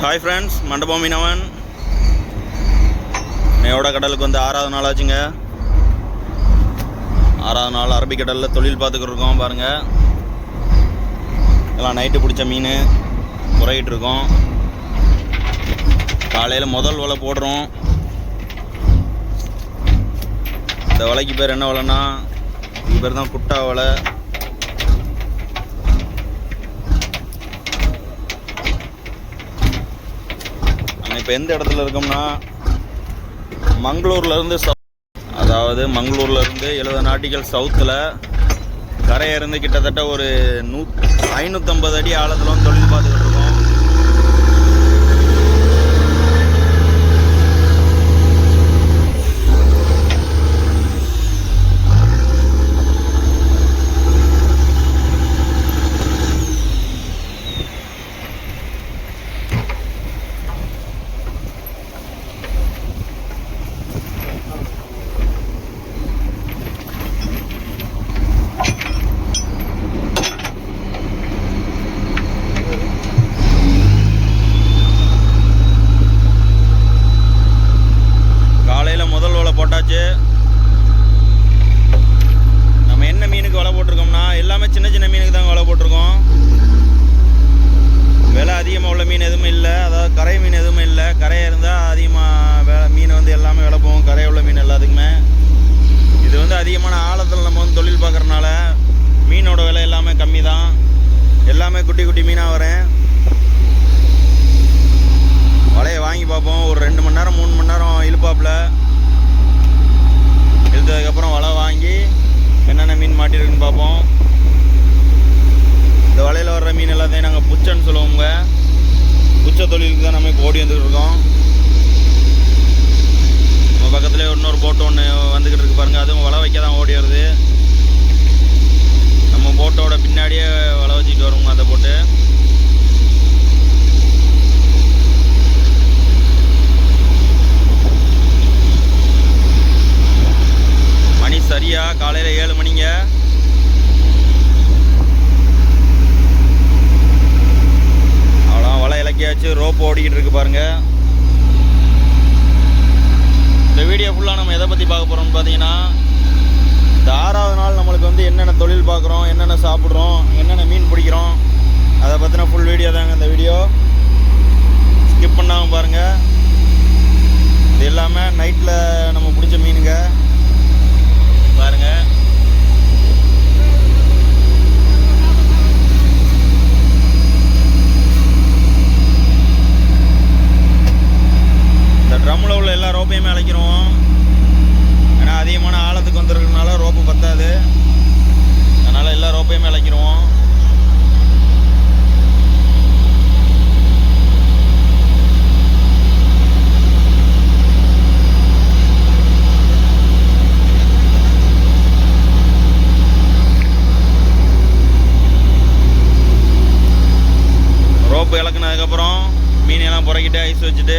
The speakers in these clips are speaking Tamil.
ஹாய் ஃப்ரெண்ட்ஸ், மண்டபம் மீனவன் இன்னையோட கடலுக்கு வந்து 6வது நாள் ஆச்சுங்க. 6வது நாள் அரபிக்கடலில் தொழில் பார்த்துக்கிட்டு இருக்கோம். பாருங்கள், எல்லாம் நைட்டு பிடிச்ச மீன் குறையிட்டு இருக்கோம். காலையில் முதல் வலை போடுறோம். இந்த வலைக்கு பேர் என்ன வலைன்னா, இது பேர் தான் குட்டா வலை. இப்போ எந்த இடத்துல இருக்கோம்னா, மங்களூர்லேருந்து அதாவது மங்களூர்லேருந்து 70 நாட்டிகள் சவுத்தில் கரையிருந்து கிட்டத்தட்ட ஒரு 550 அடி ஆழத்தில் வந்து தொழில் பார்த்துக்கிட்டு இருக்கோம். போட்டாச்சு. நம்ம என்ன மீனுக்கு வலை போட்டிருக்கோம்னா, எல்லாமே சின்ன சின்ன மீனுக்கு தான் வலை போட்டிருக்கோம். விலை அதிகமாக உள்ள மீன் எதுவுமே இல்லை, அதாவது கரை மீன் எதுவுமே இல்லை. கரையை இருந்தால் அதிகமாக மீன் வந்து எல்லாமே விலை போகும். கரையை உள்ள மீன் எல்லாத்துக்குமே. இது வந்து அதிகமான ஆழத்தில் நம்ம வந்து தொழில் பார்க்குறதுனால மீனோட விலை எல்லாமே கம்மி தான். எல்லாமே குட்டி குட்டி மீனாக வரேன். வலையை வாங்கி பார்ப்போம். ஒரு 2 மணி நேரம் 3 மணி நேரம் இழுப்பாப்பில். இழுத்ததுக்கப்புறம் வலை வாங்கி என்னென்ன மீன் மாட்டிருக்குன்னு பார்ப்போம். இந்த வலையில் வர்ற மீன் எல்லாத்தையும் நாங்கள் புச்சன்னு சொல்லுவோங்க. புச்ச தொழிலுக்கு தான் நம்ம இப்போ ஓடி வந்துக்கிட்டு இருக்கோம். நம்ம பக்கத்துலேயே இன்னொரு போட்டு ஒன்று வந்துக்கிட்டு இருக்கு பாருங்கள். அதுவும் வலை வைக்க தான் ஓடி வருது. நம்ம போட்டோட பின்னாடியே வலை வச்சுக்கிட்டு வருவோங்க அந்த போட்டு. மணி சரியா காலையில் 7 மணிங்க. அவ்வளோ வலை இலக்கியாச்சு. ரோப்பு ஓடிக்கிட்டு இருக்கு பாருங்க. இந்த வீடியோ ஃபுல்லாக நம்ம எதை பற்றி பார்க்க போகிறோம்னு பார்த்தீங்கன்னா, இந்த 6வது நாள் நம்மளுக்கு வந்து என்னென்ன தொழில் பார்க்குறோம், என்னென்ன சாப்பிட்றோம், என்னென்ன மீன் பிடிக்கிறோம், அதை பற்றின ஃபுல் வீடியோ தாங்க இந்த வீடியோ. ஸ்கிப் பண்ணாமல் பாருங்கள். இது எல்லாமே நைட்டில் நம்ம பிடிச்ச மீனுங்க பாருங்க. இந்த ட்ரம்மில் உள்ள எல்லா ரோப்பையுமே அழைக்கிறோம். ஏன்னா அதிகமான ஆழத்துக்கு வந்துருக்கனால ரோப்பு பத்தாது. அதனால் எல்லா ரோப்பையுமே அழைக்கிறோம். ரோப்பு இலக்குனதுக்கப்புறம் மீனெல்லாம் புறக்கிட்டு ஐஸ் வச்சுட்டு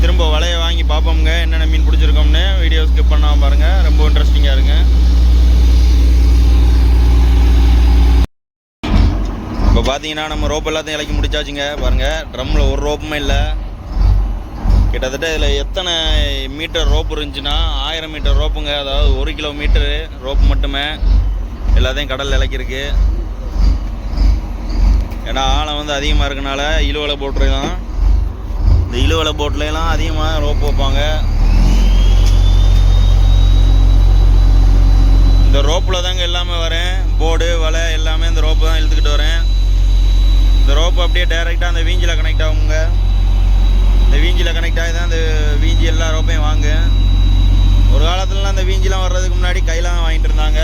திரும்ப வலையை வாங்கி பார்ப்போம்ங்க என்னென்ன மீன் பிடிச்சிருக்கோம்னு. வீடியோ ஸ்கிப் பண்ணாமல் பாருங்கள், ரொம்ப இன்ட்ரெஸ்டிங்காக இருங்க. இப்போ பார்த்தீங்கன்னா நம்ம ரோப்பு எல்லாத்தையும் இலக்கி முடிச்சாச்சுங்க. பாருங்கள், ட்ரம்மில் ஒரு ரோப்புமே இல்லை. கிட்டத்தட்ட இதில் எத்தனை மீட்டர் ரோப்பு இருந்துச்சுன்னா 1000 மீட்டர் ரோப்புங்க. அதாவது 1 கிலோமீட்டரு ரோப்பு மட்டுமே எல்லாத்தையும் கடலில் இலக்கியிருக்கு. ஏன்னா ஆழம் வந்து அதிகமாக இருக்கனால இழுவலை போட்டுலாம், இந்த இழுவலை போட்லாம் அதிகமாக ரோப்பு வைப்பாங்க. இந்த ரோப்பில் தாங்க எல்லாமே வரேன். போர்டு வலை எல்லாமே இந்த ரோப்பு தான் இழுத்துக்கிட்டு வரேன். இந்த ரோப்பு அப்படியே டைரெக்டாக அந்த வீஞ்சியில் கனெக்ட் ஆகுங்க. இந்த வீஞ்சியில் கனெக்ட் ஆகி தான் இந்த வீஞ்சி எல்லா ரோப்பையும் வாங்க. ஒரு காலத்துலலாம் அந்த வீஞ்சிலாம் வர்றதுக்கு முன்னாடி கையெல்லாம் வாங்கிட்டு இருந்தாங்க.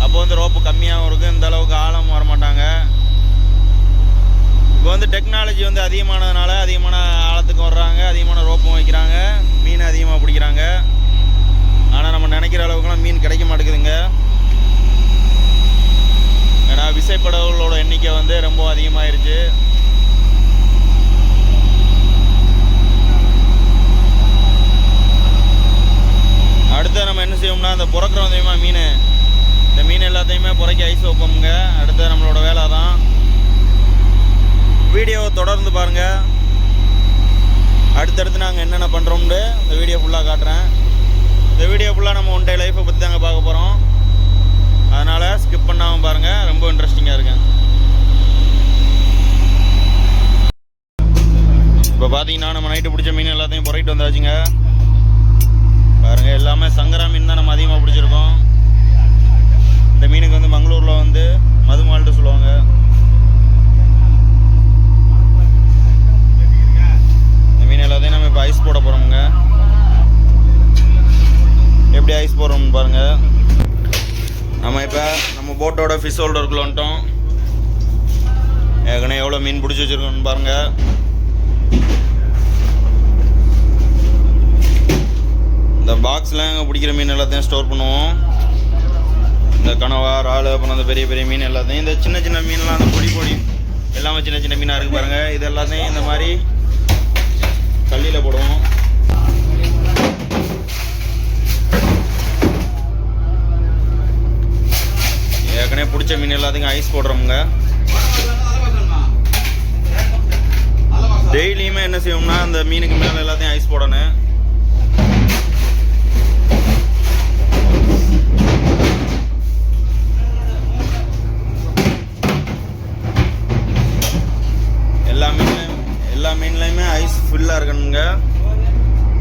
அப்போ வந்து ரோப்பு கம்மியாகவும் இருக்கும், இந்த அளவுக்கு ஆழம் வரமாட்டாங்க. இப்போ வந்து டெக்னாலஜி வந்து அதிகமானதுனால அதிகமான ஆழத்துக்கு வர்றாங்க, அதிகமான ரோப்பும் வைக்கிறாங்க, மீன் அதிகமாக பிடிக்கிறாங்க. ஆனால் நம்ம நினைக்கிற அளவுக்குலாம் மீன் கிடைக்க மாட்டேங்குதுங்க. ஏன்னா விசைப்படகுகளோட எண்ணிக்கை வந்து ரொம்ப அதிகமாகிருச்சு. அடுத்து நம்ம என்ன செய்வோம்னா, இந்த புறக்கிறோம் தெரியுமா மீன், இந்த மீன் எல்லாத்தையுமே புறக்கி ஐஸ் வைப்போமுங்க. அடுத்து நம்மளோட வேலை தான். வீடியோவை தொடர்ந்து பாருங்கள். அடுத்தடுத்து நாங்கள் என்னென்ன பண்ணுறோம்னு இந்த வீடியோ ஃபுல்லாக காட்டுறேன். இந்த வீடியோ ஃபுல்லாக நம்ம ஒன் டே லைஃப்பை பற்றி தாங்க பார்க்க போகிறோம். அதனால் ஸ்கிப் பண்ணாமல் பாருங்கள், ரொம்ப இன்ட்ரெஸ்டிங்காக இருக்கு. இப்போ பார்த்தீங்கன்னா நம்ம நைட்டு பிடிச்ச மீன் எல்லாத்தையும் புறக்கிட்டு வந்தாச்சுங்க. பாருங்கள், எல்லாமே சங்கரா மீன் தான் நம்ம அதிகமாக பிடிச்சிருக்கோம். இந்த மீனுக்கு வந்து மங்களூரில் வந்து மதுமால்ட்டு சொல்லுவாங்க. இந்த மீன் எல்லாத்தையும் நம்ம இப்போ ஐஸ் போட போகிறோமுங்க. எப்படி ஐஸ் போடுறோம்னு பாருங்கள். நம்ம இப்போ நம்ம போட்டோட ஃபிஷ் ஹோல்டருக்குள்ள வந்துட்டோம். ஏற்கனவே எவ்வளோ மீன் பிடிச்சி வச்சுருக்கோன்னு பாருங்கள். இந்த பாக்ஸில் அங்கே பிடிக்கிற மீன் எல்லாத்தையும் ஸ்டோர் பண்ணுவோம். இந்த கனவா, இறால், அப்புறம் அந்த பெரிய பெரிய மீன் எல்லாத்தையும், இந்த சின்ன சின்ன மீன்லாம் அந்த பொடி எல்லாமே சின்ன சின்ன மீனாக இருக்குது பாருங்கள். இது எல்லாத்தையும் இந்த மாதிரி கல்லியில் போடுவோம். ஏற்கனவே பிடிச்ச மீன் எல்லாத்தையும் ஐஸ் போடுறோமுங்க. டெய்லியுமே என்ன செய்வோம்னா அந்த மீனுக்கு மேலே எல்லாத்தையும் ஐஸ் போடணும். எல்லா மீன்லையுமே ஐஸ் ஃபுல்லாக இருக்கணுங்க.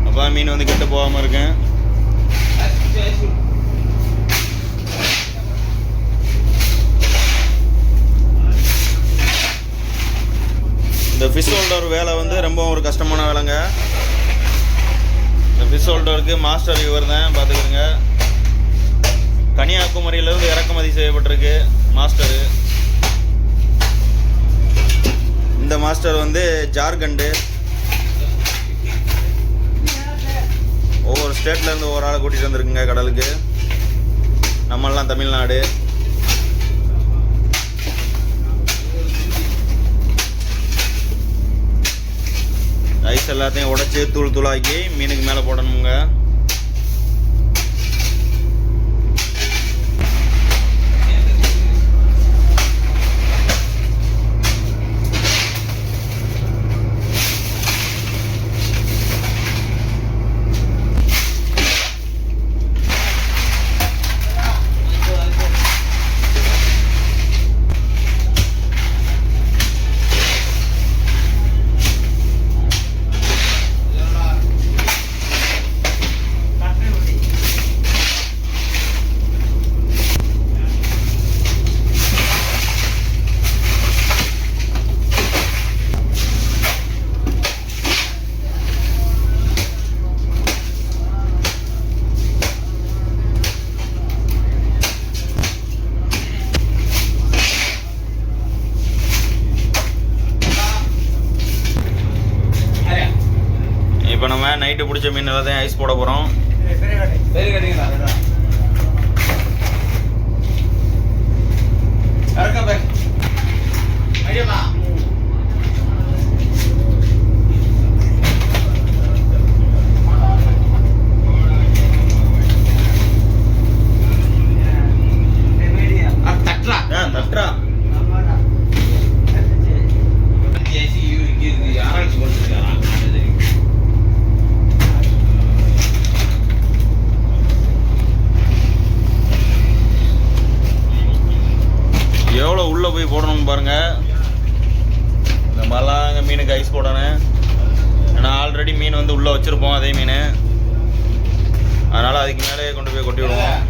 அப்போ மீன் வந்து கெட்டு போகாமல் இருக்கு. இந்த ஃபிஷ் ஹோல்டர் வேலை வந்து ரொம்ப ஒரு கஷ்டமான வேலைங்க. இந்த ஃபிஷ் ஹோல்டருக்கு மாஸ்டர் இவர் தான், பார்த்துக்கிறங்க. கன்னியாகுமரியிலேருந்து இறக்குமதி செய்யப்பட்டிருக்கு மாஸ்டரு. இந்த மாஸ்டர் வந்து ஜார்க்கண்டு. ஒவ்வொரு ஸ்டேட்லேருந்து ஒவ்வொரு ஆளை கூட்டிகிட்டு வந்துருக்குங்க கடலுக்கு. நம்மெல்லாம் தமிழ்நாடு. ஐஸ் எல்லாத்தையும் உடைச்சி தூள் தூளாக்கி மீனுக்கு மேலே போடணுங்க. இப்போ நம்ம நைட்டு பிடிச்ச மீன் எல்லாத்தையும் ஐஸ் போட போகிறோம். தட்ரா எவ்வளோ உள்ளே போய் போடணும்னு பாருங்கள். இந்த மாதிரிலாம் அங்கே மீனுக்கு ஐஸ் போடணும். ஏன்னா ஆல்ரெடி மீன் வந்து உள்ளே வச்சுருப்போம் அதே மீன். அதனால் அதுக்கு மேலே கொண்டு போய் கொட்டி விடுவோம்.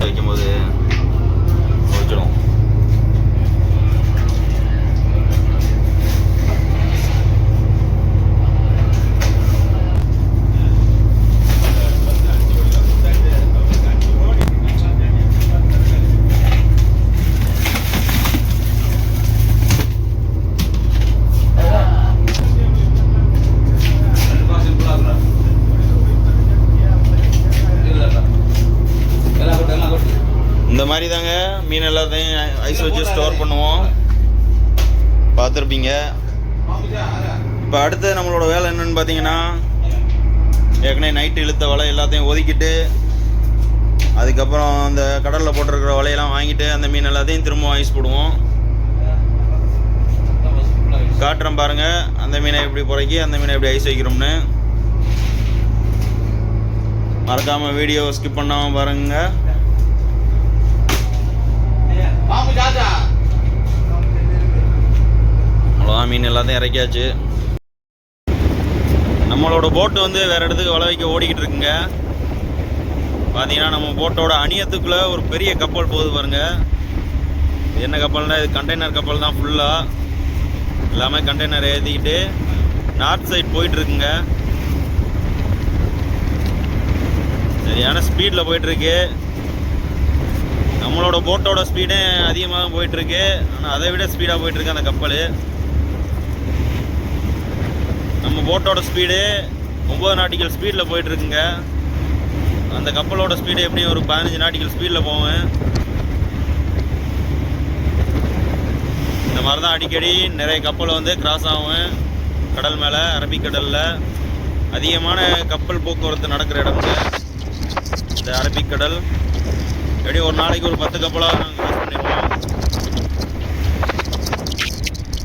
வைக்கும்போது வச்சிடும். ஐஸ் வச்சு ஸ்டோர் பண்ணுவோம், பார்த்துருப்பீங்க. இப்போ அடுத்து நம்மளோட வேலை என்னென்னு பார்த்தீங்கன்னா, ஏற்கனவே நைட்டு இழுத்த வலை எல்லாத்தையும் ஒதுக்கிட்டு, அதுக்கப்புறம் அந்த கடலில் போட்டிருக்கிற வலையெல்லாம் வாங்கிட்டு அந்த மீன் எல்லாத்தையும் திரும்ப ஐஸ் போடுவோம். காட்டுறோம் பாருங்கள், அந்த மீனை எப்படி புறக்கி அந்த மீனை எப்படி ஐஸ் வைக்கிறோம்னு. மறக்காமல் வீடியோ ஸ்கிப் பண்ணாமல் பாருங்க. அவ்வளோதான், மீன் எல்லாத்தையும் இறக்கியாச்சு. நம்மளோட போட்டு வந்து வேறு இடத்துக்கு வலை வைக்க ஓடிக்கிட்டு இருக்குங்க. பார்த்தீங்கன்னா நம்ம போட்டோட அணியத்துக்குள்ளே ஒரு பெரிய கப்பல் போகுது பாருங்கள். என்ன கப்பல்னா இது கண்டெய்னர் கப்பல் தான். ஃபுல்லாக எல்லாமே கண்டெய்னர் ஏற்றிக்கிட்டு நார்த் சைட் போயிட்டுருக்குங்க. சரியான ஸ்பீடில் போயிட்டுருக்கு. நம்மளோட போட்டோட ஸ்பீடே அதிகமாக போயிட்டுருக்கு, ஆனால் அதை விட ஸ்பீடாக போயிட்டுருக்கு அந்த கப்பல். நம்ம போட்டோட ஸ்பீடு 9 நாட்டிக்கல் ஸ்பீடில் போயிட்டுருக்குங்க. அந்த கப்பலோட ஸ்பீடு எப்படியும் ஒரு 15 நாட்டிக்கல் ஸ்பீடில் போவேன். இந்த மாதிரி தான் அடிக்கடி நிறைய கப்பல் வந்து கிராஸ் ஆகும் கடல் மேலே. அரபிக்கடலில் அதிகமான கப்பல் போக்குவரத்து நடக்கிற இடம்ங்க இந்த அரபிக்கடல். எப்படியும் ஒரு நாளைக்கு ஒரு 10 கப்பலாக நாங்கள் கிராஸ் பண்ணிடுவோம்.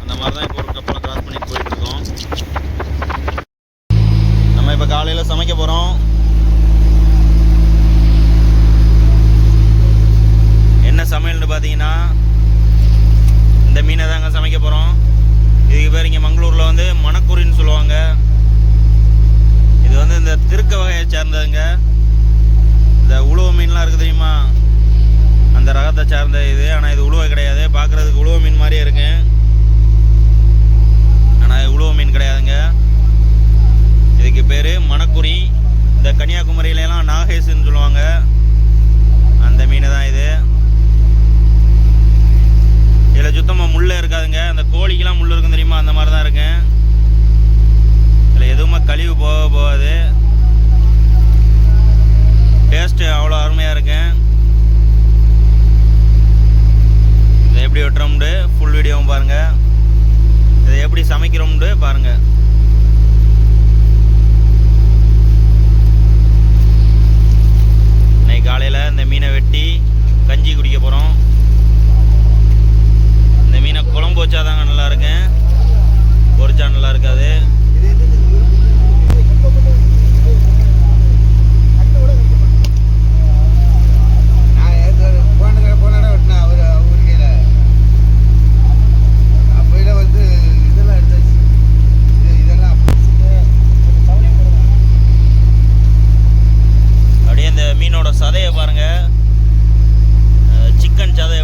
அந்த மாதிரி தான் இப்போ ஒரு கப்பலை கிராஸ் பண்ணிட்டு போயிட்டுருக்கோம். நம்ம இப்போ காலையில் சமைக்க போகிறோம். என்ன சமையல்னு பார்த்தீங்கன்னா, இந்த மீனை தாங்க சமைக்க போகிறோம். இதுக்கு பேர் இங்கே மங்களூரில் வந்து மணக்குறின்னு சொல்லுவாங்க. இது வந்து இந்த திருக்க வகையை சேர்ந்ததுங்க. இந்த உழுவ மீன்லாம் இருக்குது தெரியுமா, அந்த ரகத்தை சார்ந்த இது. ஆனால் இது உழுவை கிடையாது. பார்க்குறதுக்கு உழுவ மீன் மாதிரியே இருக்கு, ஆனால் இது உழுவ மீன் கிடையாதுங்க. இதுக்கு பேர் மணக்குறி. இந்த கன்னியாகுமரியிலலாம் நாகேசுன்னு சொல்லுவாங்க, அந்த மீன் தான் இது. இதில் சுத்தமாக முள்ளே இருக்காதுங்க. அந்த கோழிக்கெலாம் முள் இருக்கும் தெரியுமா, அந்த மாதிரி தான் இருக்கு. இதில் எதுவுமே கழிவு போகாது. டேஸ்ட்டு அவ்வளோ அருமையாக இருக்கு. இதை எப்படி வெட்டுறோம்னு ஃபுல் வீடியோவும் பாருங்கள். இதை எப்படி சமைக்கிறோம்னு பாருங்கள். இன்னைக்கு காலையில் இந்த மீனை வெட்டி கஞ்சி குடிக்க போகிறோம். இந்த மீனை குழம்பு வச்சாதாங்க நல்லா இருக்கு, பொரிச்சா நல்லா இருக்காது. அப்படியே இந்த மீனோட சதையை பாருங்க, சிக்கன் சதை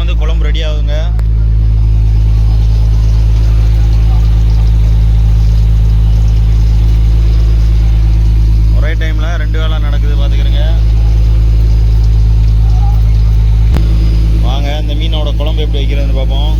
வந்து குழம்பு ரெடி ஆகுதுங்க. ஒரே டைமில் 2 வேலை நடக்குது பார்த்துக்கிறேங்க. வாங்க இந்த மீனோட குழம்பு எப்படி வைக்கிறதுன்னு பார்ப்போம்.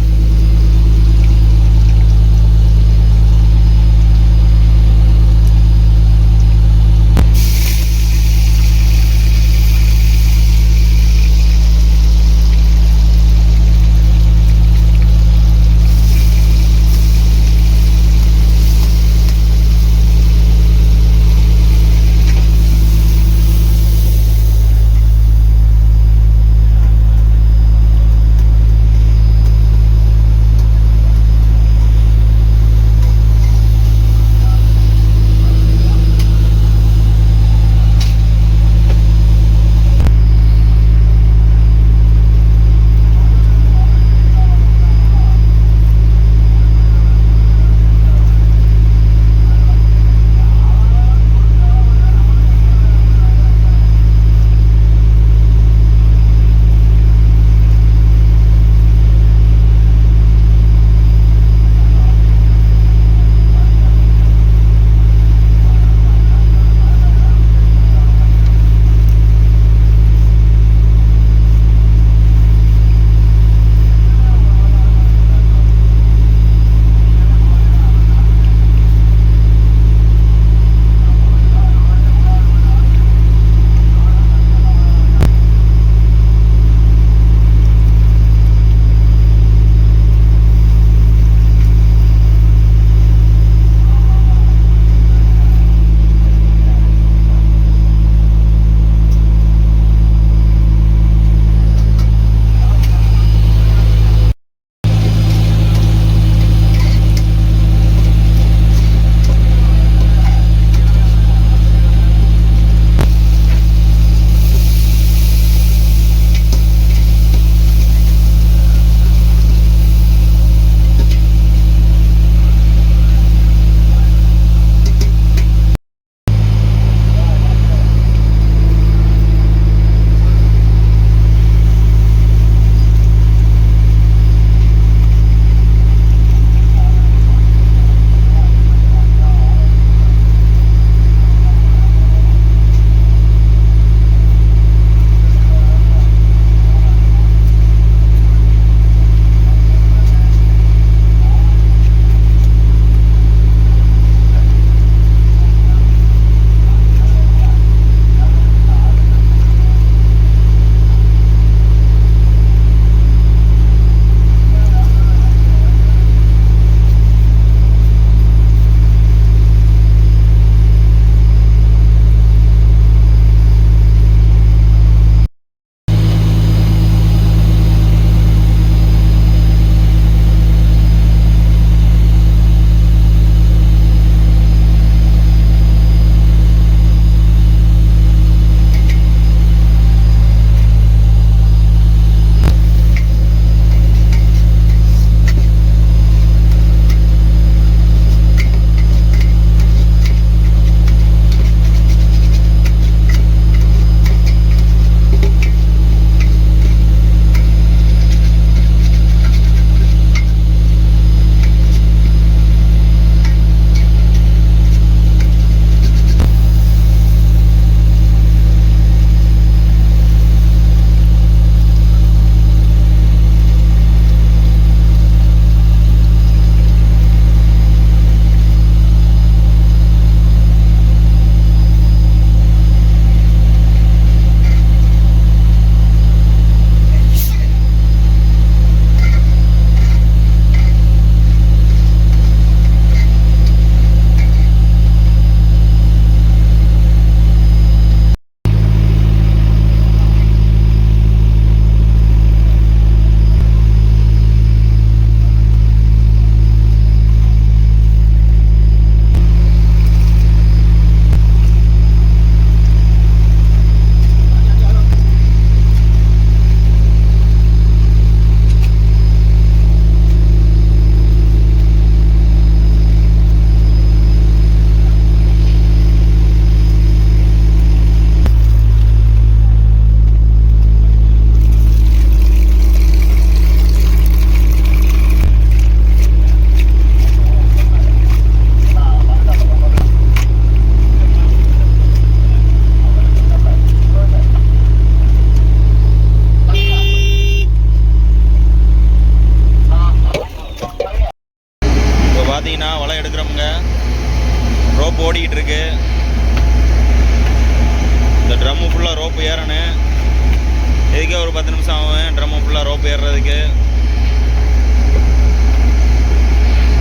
இதுக்கே ஒரு 10 நிமிஷம் ஆகும் ட்ரம்மு ஃபுல்லாக ரோப்பு ஏறுறதுக்கு.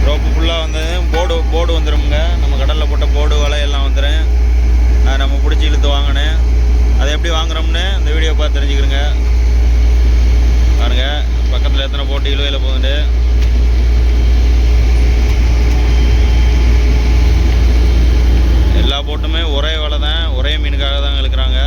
ரோப்பு ஃபுல்லாக வந்தது போர்டு வந்துடும்ங்க. நம்ம கடலில் போட்ட போர்டு வலை எல்லாம் வந்துடும். அதை நம்ம பிடிச்சி இழுத்து வாங்கினேன். அதை எப்படி வாங்குறோம்னு இந்த வீடியோ பார்த்து தெரிஞ்சுக்கிறேங்க. பாருங்க பக்கத்தில் எத்தனை போட்டு இழுவையில் போகுது. எல்லா போட்டுமே ஒரே வலை தான், ஒரே மீனுக்காக தான் இழுக்கிறாங்க.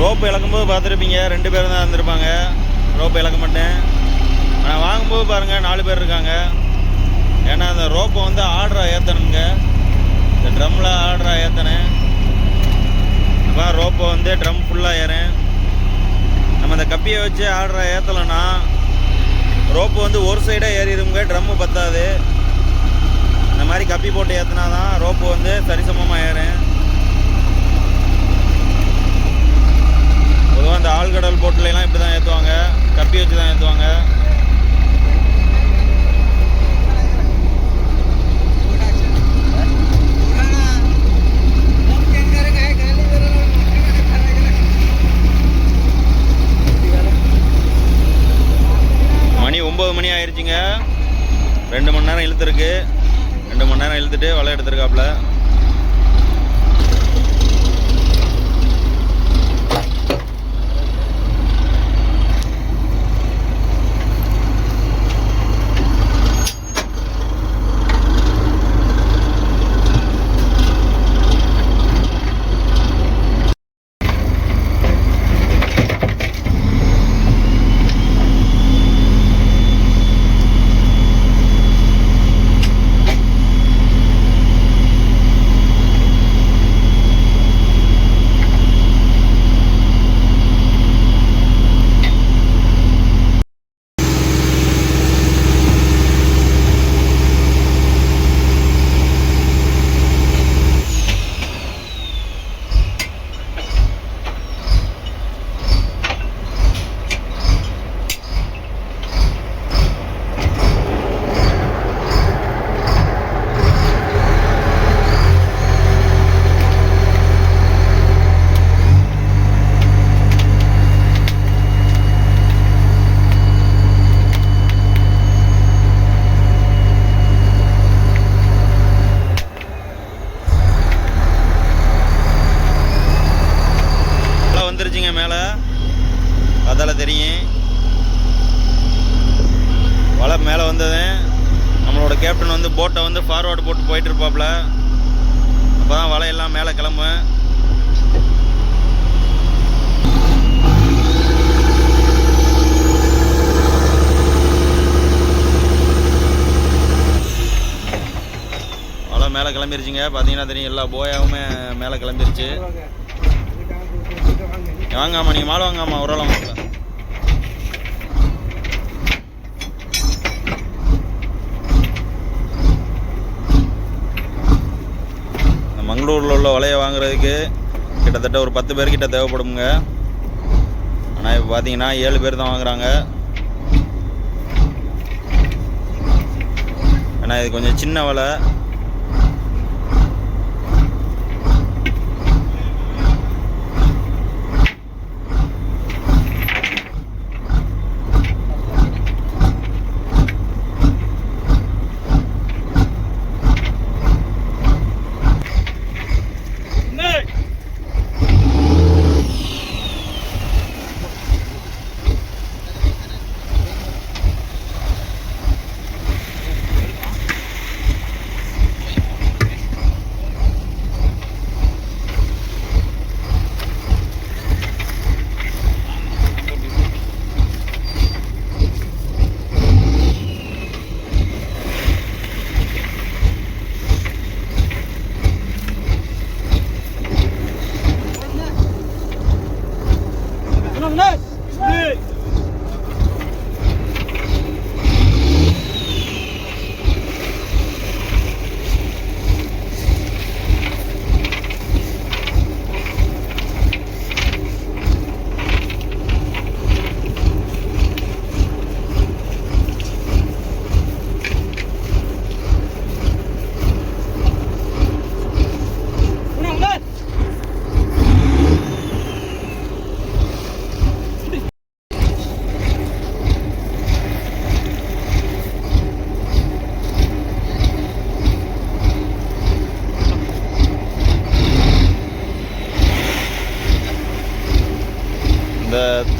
ரோப்பு இழக்கும்போது பார்த்துருப்பீங்க, 2 பேர் தான் இருந்திருப்பாங்க. ரோப்பு இழக்க மாட்டேன். ஆனால் வாங்கும்போது பாருங்கள் 4 பேர் இருக்காங்க. ஏன்னா அந்த ரோப்பை ஆர்டராக ஏற்றணுங்க. இந்த ட்ரம்மில் ஆர்டராக ஏற்றினேன். அப்போ ரோப்பை ட்ரம் ஃபுல்லாக ஏறேன். நம்ம இந்த கப்பியை வச்சு ஆர்டராக ஏற்றலைன்னா ரோப்பு ஒரு சைடாக ஏறிடுங்க, ட்ரம்மு பத்தாது. இந்த மாதிரி கப்பி போட்டு ஏற்றினா தான் ரோப்பு சரிசமமாக ஏறேன். பொதுவாக இந்த ஆழ்கடல் போட்டுலாம் இப்படி தான் ஏற்றுவாங்க, கப்பி வச்சு தான் ஏற்றுவாங்க. மணி 9 மணி ஆயிடுச்சுங்க. 2 மணி நேரம் இழுத்துருக்கு. 2 மணி நேரம் இழுத்துட்டு வலை எடுத்துருக்காப்புல. மேலே அதால் தெரியும். வலை மேலே வந்தது. நம்மளோட கேப்டன் போட்டை ஃபார்வர்டு போட்டு போயிட்டு இருப்பாப்புல. அப்போ தான் வலையெல்லாம் மேலே கிளம்பும். வலை மேலே கிளம்பிருச்சுங்க. பார்த்தீங்கன்னா தெரியும், எல்லா போயாவுமே மேலே கிளம்பிருச்சு. வாங்காமா, நீங்கள் மாலை வாங்காமா, ஒரு ஆள் வாங்க. மங்களூரில் உள்ள வலையை வாங்குறதுக்கு கிட்டத்தட்ட ஒரு 10 பேர்கிட்ட தேவைப்படுங்க. ஆனால் இப்போ பார்த்தீங்கன்னா 7 பேர் தான் வாங்குறாங்க. ஏன்னா இது கொஞ்சம் சின்ன வலை.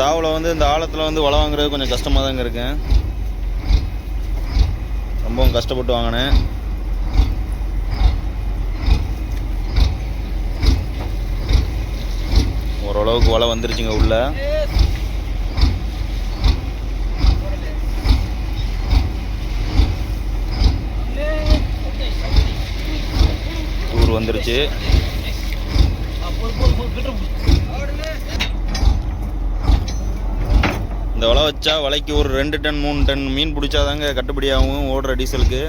தாவில் வந்து இந்த ஆழத்தில் வந்து வலை வாங்குறது கொஞ்சம் கஷ்டமாக தாங்க இருக்கேன். ரொம்பவும் கஷ்டப்பட்டு வாங்கினேன். ஓரளவுக்கு வலை வந்துருச்சுங்க உள்ள. தூர் வந்துருச்சு. இந்த வலை வச்சா வலைக்கு ஒரு 2 டன் 3 டன் மீன் பிடிச்சாதாங்க கட்டுப்படி ஆகும் ஓடுற டீசலுக்கு.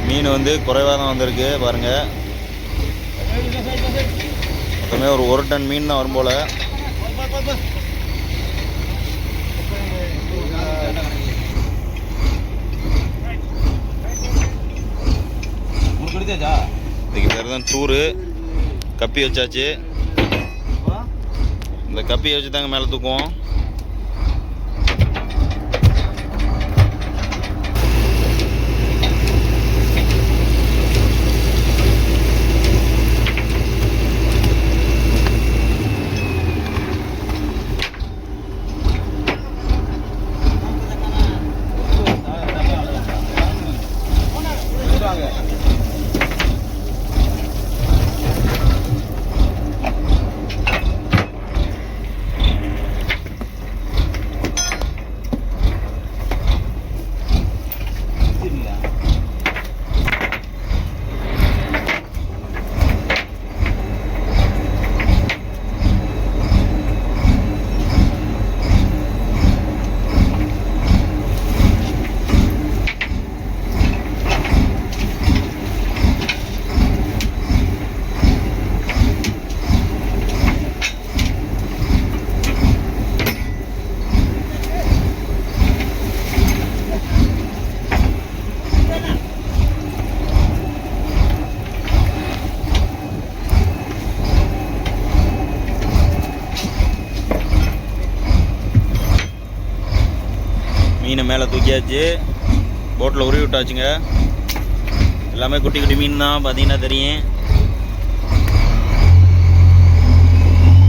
மீன் வந்து குறைவாக தான் வந்திருக்கு பாருங்க. மொத்தமே ஒரு 1 டன் மீன் தான் வரும் போல. இதுக்கு பேர் தான் தூரு. கப்பி வச்சாச்சு. இந்த கப்பியை வச்சு தாங்க மேலே தூக்குவோம். மீனை மேலே தூக்கியாச்சு. போட்டில் உருவி விட்டாச்சுங்க. எல்லாமே குட்டி குட்டி மீன் தான் பார்த்தீங்கன்னா தெரியும்.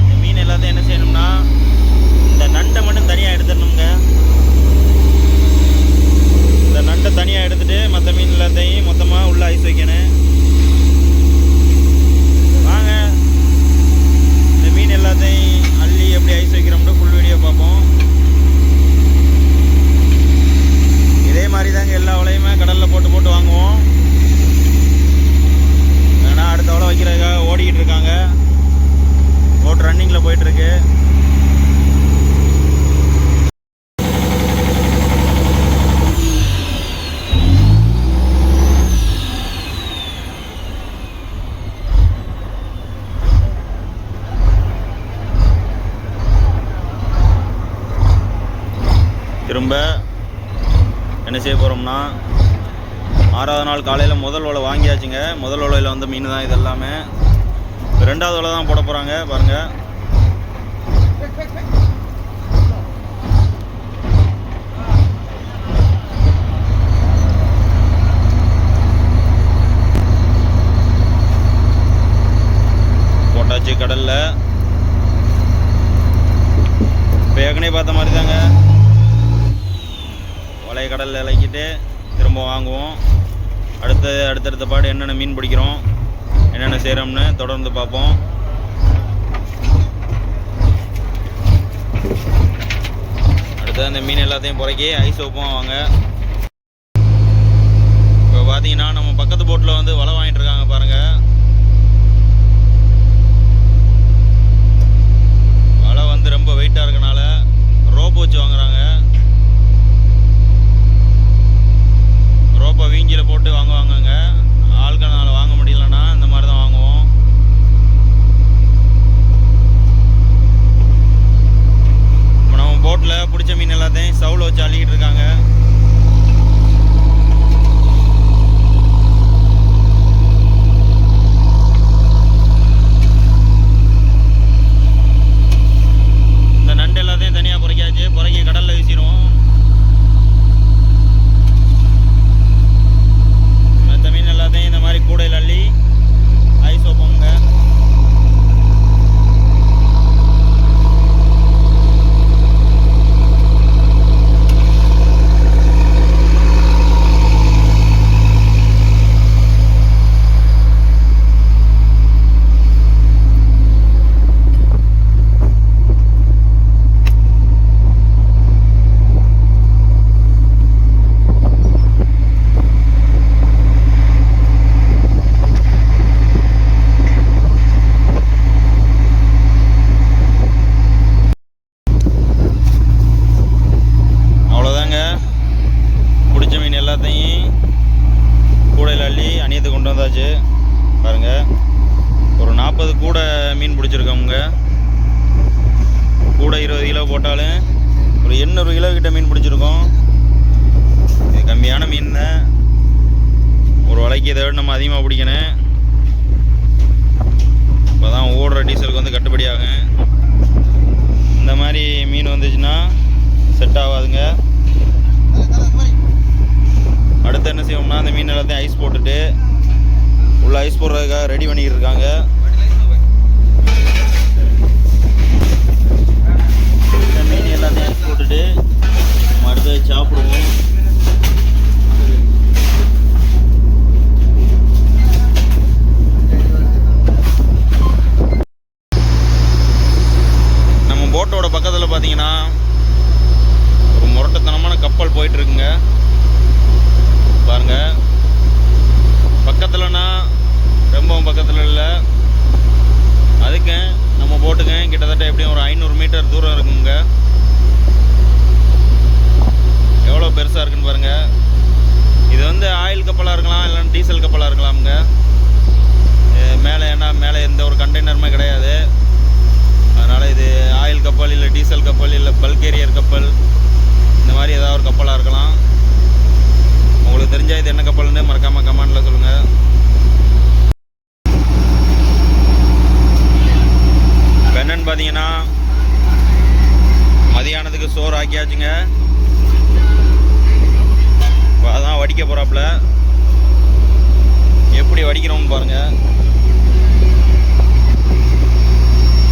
இந்த மீன் எல்லாத்தையும் என்ன செய்யணும்னா இந்த நண்டை மட்டும் தனியாக எடுத்துடணுங்க. இந்த நண்டை தனியாக எடுத்துட்டு மற்ற மீன் எல்லாத்தையும் மொத்தமாக உள்ள ஐஸ் வைக்கணும். வாங்க இந்த மீன் எல்லாத்தையும் அள்ளி எப்படி ஐஸ் வைக்கிறோம்னு ஃபுல் வீடியோ பார்ப்போம். இதே மாதிரி தாங்க எல்லா வலையுமே கடலில் போட்டு போட்டு வாங்குவோம். ஏன்னா அடுத்த வலை வைக்கிறதுக்காக ஓடிக்கிட்டு இருக்காங்க. போட்டு ரன்னிங்கில் போயிட்டுருக்கு. திரும்ப என்ன செய்ய போகிறோம்னா 6வது நாள் காலையில் முதல் வலை வாங்கியாச்சுங்க. முதல் வலையில் வந்து மீன் தான் இது எல்லாமே. 2வது வலை தான் போட போகிறாங்க பாருங்கள். போட்டாச்சு கடலில். இப்போ ஏற்கனவே பார்த்த மாதிரி தாங்க வலையை கடலில் இறக்கிட்டு திரும்ப வாங்குவோம். அடுத்தடுத்த பாடு என்னென்ன மீன் பிடிக்கிறோம் என்னென்ன செய்கிறோம்னு தொடர்ந்து பார்ப்போம். அடுத்து அந்த மீன் எல்லாத்தையும் புறக்கி ஐஸ் வைப்போம் வாங்க. இப்போ பார்த்தீங்கன்னா நம்ம பக்கத்து போட்டில் வந்து வலை வாங்கிட்டு இருக்காங்க பாருங்கள். வலை வந்து ரொம்ப வெயிட்டாக இருக்கனால ரோப் வச்சு வாங்குறாங்க. ரோப்பை வீஞ்சியில் போட்டு வாங்குவாங்கங்க. ஆள்களால் வாங்க முடியலன்னா இந்த மாதிரி தான் வாங்குவோம். இப்போ நம்ம போட்டில் பிடிச்ச மீன் எல்லாத்தையும் சவுளை வச்சு அள்ளிக்கிட்டு இருக்காங்க. இந்த நண்டு எல்லாத்தையும் தனியாக புறக்காச்சு. புறக்கி கடலில் வீசிடுவோம். மற்ற மீன் எல்லாத்தையும் இந்த மாதிரி கூடையில் அள்ளி கொண்டு வந்தாச்சு பாருங்கள். ஒரு 40 கூட மீன் பிடிச்சிருக்கோங்க. கூட 20 கிலோ போட்டாலும் ஒரு 800 கிலோ கிட்ட மீன் பிடிச்சிருக்கோம். இது கம்மியான மீன் தான். ஒரு வலைக்கு இதை விட நம்ம அதிகமாக பிடிக்கணும். இப்போ தான் ஓடுற டீசலுக்கு வந்து கட்டுப்படி ஆகும். இந்த மாதிரி மீன் வந்துச்சுன்னா செட் ஆகாதுங்க. அடுத்து என்ன செய்வோம்னா அந்த மீன் எல்லாத்தையும் ஐஸ் போட்டுட்டு உள்ள ஐஸ் போடுறதுக்காக ரெடி பண்ணிக்கிட்டு இருக்காங்க. இந்த மீன் எல்லாத்தையும் ஐஸ் போட்டுட்டு நம்ம அடுத்து சாப்பிடுவோம். நம்ம போட்டோட பக்கத்தில் பார்த்தீங்கன்னா ஒரு முரட்டுத்தனமான கப்பல் போயிட்டு இருக்குங்க பாருங்க. பக்கத்துலனா ரொம்பவும் பக்கத்தில் இல்லை, அதுக்கு நம்ம போட்டுக்க கிட்டத்தட்ட எப்படியும் ஒரு 500 மீட்டர் தூரம் இருக்குங்க. எவ்வளோ பெருசாக இருக்குன்னு பாருங்கள். இது வந்து ஆயில் கப்பலாக இருக்கலாம், இல்லைன்னா டீசல் கப்பலாக இருக்கலாமுங்க. மேலே எந்த ஒரு கண்டெய்னருமே கிடையாது. அதனால் இது ஆயில் கப்பல், இல்லை டீசல் கப்பல், இல்லை பல்கேரியர் கப்பல், இந்த மாதிரி ஏதாவது ஒரு கப்பலாக இருக்கலாம். உங்களுக்கு தெரிஞ்சால் இது என்ன கப்பல்னு மறக்காமல் கமெண்டில் சொல்லுங்கள். இப்போ என்னன்னு பார்த்தீங்கன்னா மதியானத்துக்கு சோறு ஆக்கியாச்சுங்க. இப்போ அதான் வடிக்க போகிறாப்புல. எப்படி வடிக்கிறோம்னு பாருங்கள்.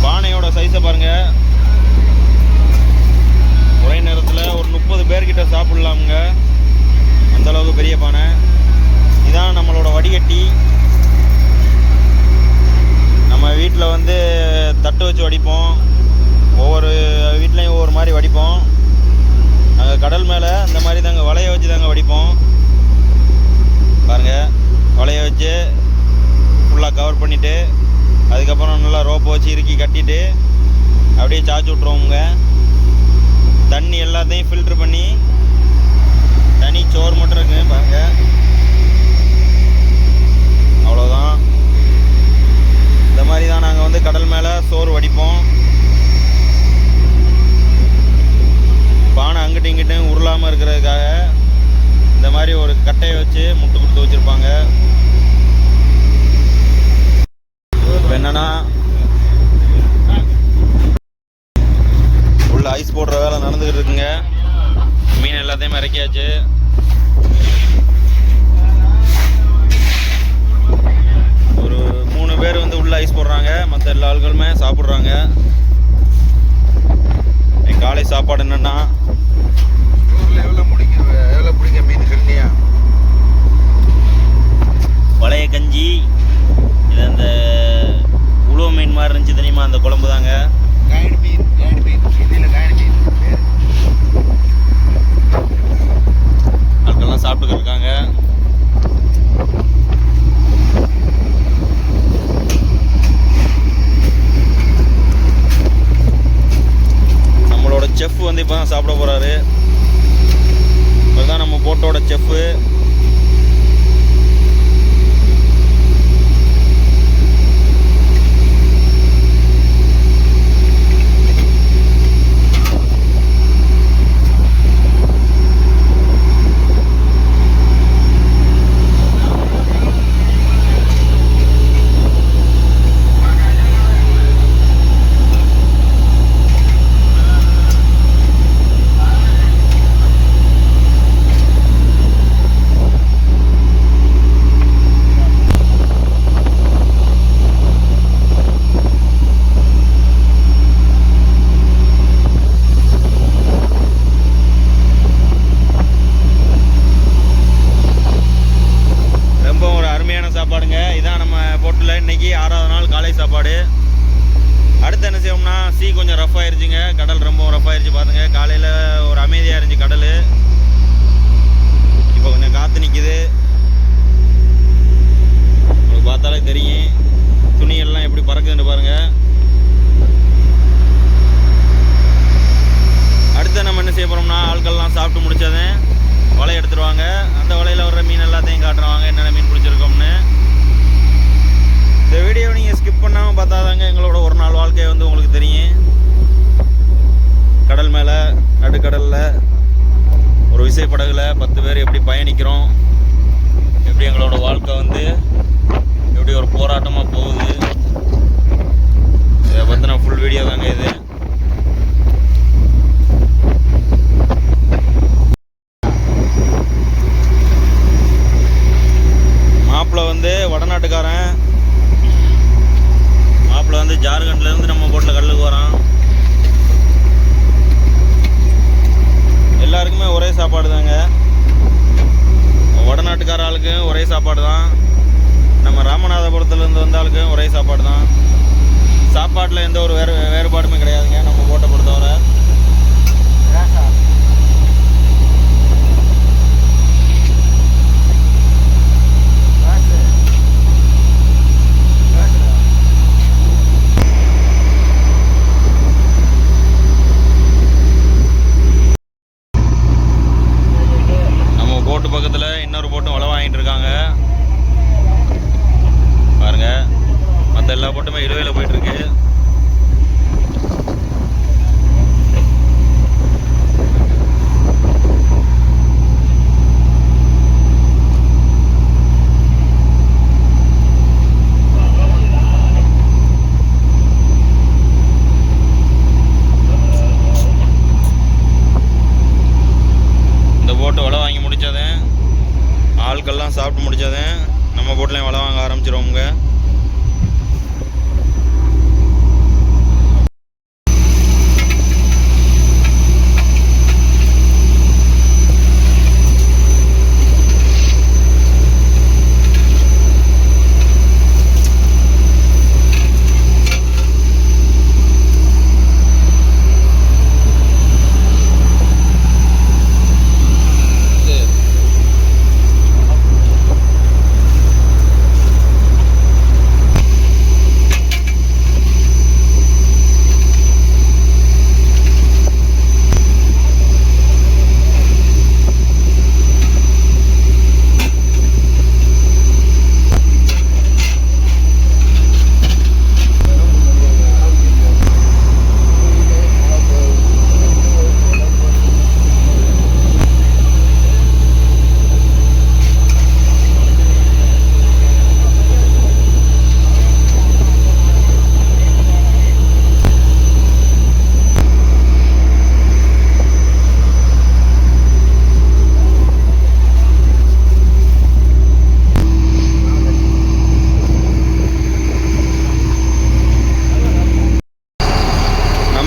பானையோட சைஸை பாருங்கள். ஒரே நேரத்தில் ஒரு 30 பேர்கிட்ட சாப்பிட்லாமுங்க. அந்தளவுக்கு பெரிய பானை. இதான் நம்மளோட வடிகட்டி. நம்ம வீட்டில் வந்து தட்டு வச்சு வடிப்போம். ஒவ்வொரு வீட்லேயும் ஒவ்வொரு மாதிரி வடிப்போம். நாங்கள் கடல் மேலே இந்த மாதிரி தாங்க வலையை வச்சு தாங்க வடிப்போம். பாருங்கள், வலையை வச்சு ஃபுல்லாக கவர் பண்ணிவிட்டு அதுக்கப்புறம் நல்லா ரோப்பை வச்சு இறுக்கி கட்டிட்டு அப்படியே சாய்ச்சி விட்ருவோங்க. தண்ணி எல்லாத்தையும் ஃபில்ட்ரு பண்ணி தனி சோறு மட்டும் இருக்குங்க பாருங்க. அவ்வளோதான். இந்த மாதிரி தான் நாங்கள் வந்து கடல் மேலே சோறு வடிப்போம். பானை அங்கிட்டும் இங்கிட்டும் உருளாமல் இருக்கிறதுக்காக இந்த மாதிரி ஒரு கட்டையை வச்சு முட்டு கொடுத்து வச்சுருப்பாங்க. இப்போ என்னென்னா உள்ள ஐஸ் போடுற வேலை நடந்துக்கிட்டு இருக்குங்க. மீன் எல்லாத்தையும் இறக்கியாச்சு. ஒரு 3 பேர் வந்து உள்ள ஐஸ் போடுறாங்க, மற்ற எல்லா ஆட்களுமே சாப்பிட்றாங்க. காலை சாப்பாடு என்னன்னா பழைய கஞ்சி. இது அந்த உழுவ மீன் மாதிரி இருந்துச்சு தெரியுமா, அந்த குழம்பு தாங்க. ஆட்கள்லாம் சாப்பிட்டுக்கிட்டு இருக்காங்க. நம்மளோட செஃப் வந்து இப்போ தான் சாப்பிட போகிறாரு. இதுதான் நம்ம போட்டோட செஃப்பு. சாப்பாடுங்க. இதான் நம்ம போட்டில் இன்றைக்கி 6வது நாள் காலை சாப்பாடு. அடுத்து என்ன செய்வோம்னா, கொஞ்சம் ரஃப் ஆயிருச்சுங்க. கடல் ரொம்ப ரஃப் ஆயிருச்சு பாருங்க. காலையில் ஒரு அமைதியாக இருந்துச்சு கடல், இப்போ கொஞ்சம் காற்று நிற்கிது. உங்களுக்கு பார்த்தாலே தெரியும் துணியெல்லாம் எப்படி பறக்குதுன்னு பாருங்கள். அடுத்து நம்ம என்ன செய்ய போகிறோம்னா, ஆட்கள்லாம் சாப்பிட்டு முடித்ததே வலை எடுத்துருவாங்க. அந்த வலையில் வர்ற மீன் எல்லாத்தையும் காட்டுறவாங்க என்னென்ன மீன் பிடிச்சிருக்கோம்னு. இந்த வீடியோவை நீங்கள் ஸ்கிப் பண்ணாமல் பார்த்தாதாங்க எங்களோட ஒரு நாள் வாழ்க்கையை வந்து உங்களுக்கு தெரியும். கடல் மேலே நடுக்கடலில் ஒரு விசைப்படகுல 10 பேர் எப்படி பயணிக்கிறோம், எப்படி எங்களோட வாழ்க்கை வந்து எப்படி ஒரு போராட்டமாக போகுது, இதை பற்றின ஃபுல் வீடியோ தாங்க இது. மாப்பிள்ளை வந்து வடநாட்டுக்காரன். மாப்பிள்ளை வந்து ஜார்க்கண்ட்லேருந்து நம்ம போட்டில் கடலுக்கு வரான். எல்லாருக்குமே ஒரே சாப்பாடு தாங்க. வடநாட்டுக்கார ஆளுக்கும் ஒரே சாப்பாடு தான். நம்ம ராமநாதபுரத்துலேருந்து வந்த ஆளுக்கும் ஒரே சாப்பாடு தான். சாப்பாட்டில் எந்த ஒரு வேறுபாடுமே கிடையாதுங்க நம்ம போட்டை பொறுத்தவரை. போட்டு பக்கத்தில் இன்னொரு போட்டும் வலை வாங்கிட்டு இருக்காங்க பாருங்க. மற்ற எல்லா போட்டுமே இழுவையில் போயிட்டு இருக்கு. போட்டு வலை வாங்கி முடித்ததேன், ஆட்கள்லாம் சாப்பிட்டு முடித்ததேன் நம்ம போட்லேயும் வலை வாங்க ஆரம்பிச்சிருவோங்க.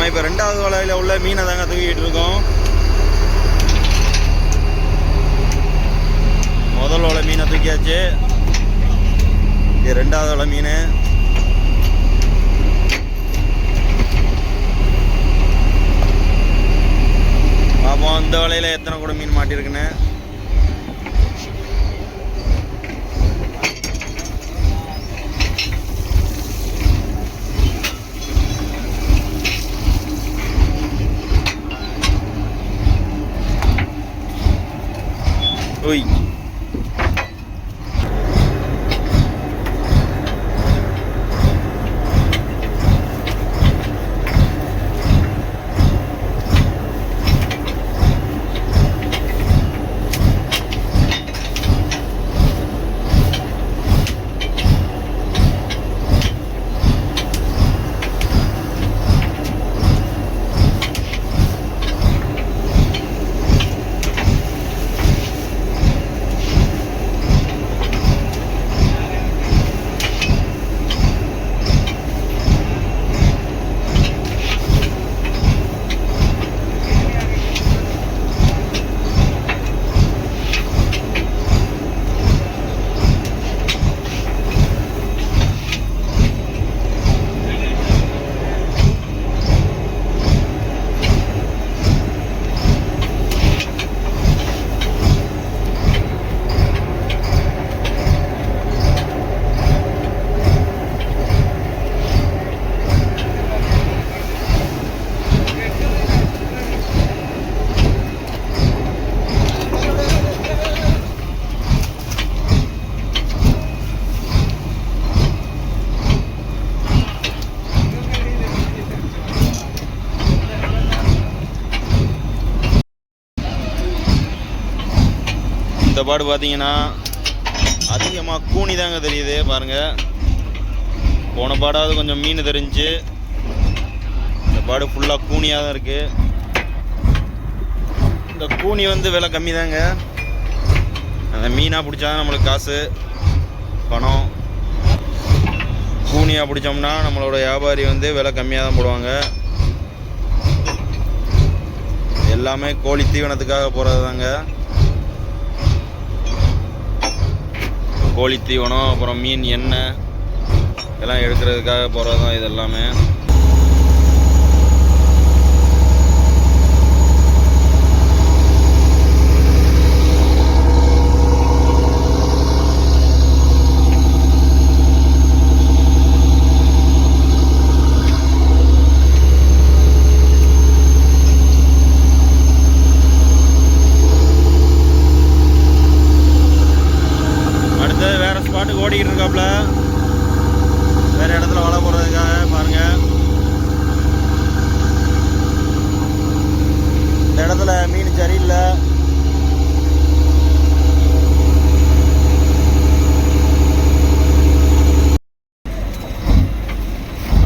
இப்போ 2வது வலையில் உள்ள மீனை தாங்க தூக்கிட்டு இருக்கோம். முதல் வலை மீனை தூக்கியாச்சு. இது 2வது வலை மீன். பார்ப்போம் இந்த வலையில் எத்தனை கூட மீன் மாட்டிருக்குன்னு. Ui. இந்த பாடு பார்த்தீங்கன்னா அதிகமாக கூனி தாங்க தெரியுது பாருங்கள். போன பாடாவது கொஞ்சம் மீன் தெரிஞ்சு, இந்த பாடு ஃபுல்லாக கூனியாக தான் இருக்குது. இந்த கூனி வந்து விலை கம்மி தாங்க. அந்த மீனாக பிடிச்சா நம்மளுக்கு காசு பணம். கூனியாக பிடிச்சோம்னா நம்மளோட வியாபாரி வந்து விலை கம்மியாக தான் போடுவாங்க. எல்லாமே கோழி தீவனத்துக்காக போகிறது தாங்க. கோழி தீவனம், அப்புறம் மீன் எண்ணெய் எல்லாம் எடுக்கிறதுக்காக போகிறது தான் இது எல்லாமே. ஓடிக்கிட்டு இருக்காப்புல வேறு இடத்துல வலை போடுறதுக்காக பாருங்கள். இந்த இடத்துல மீன் சரியில்லை.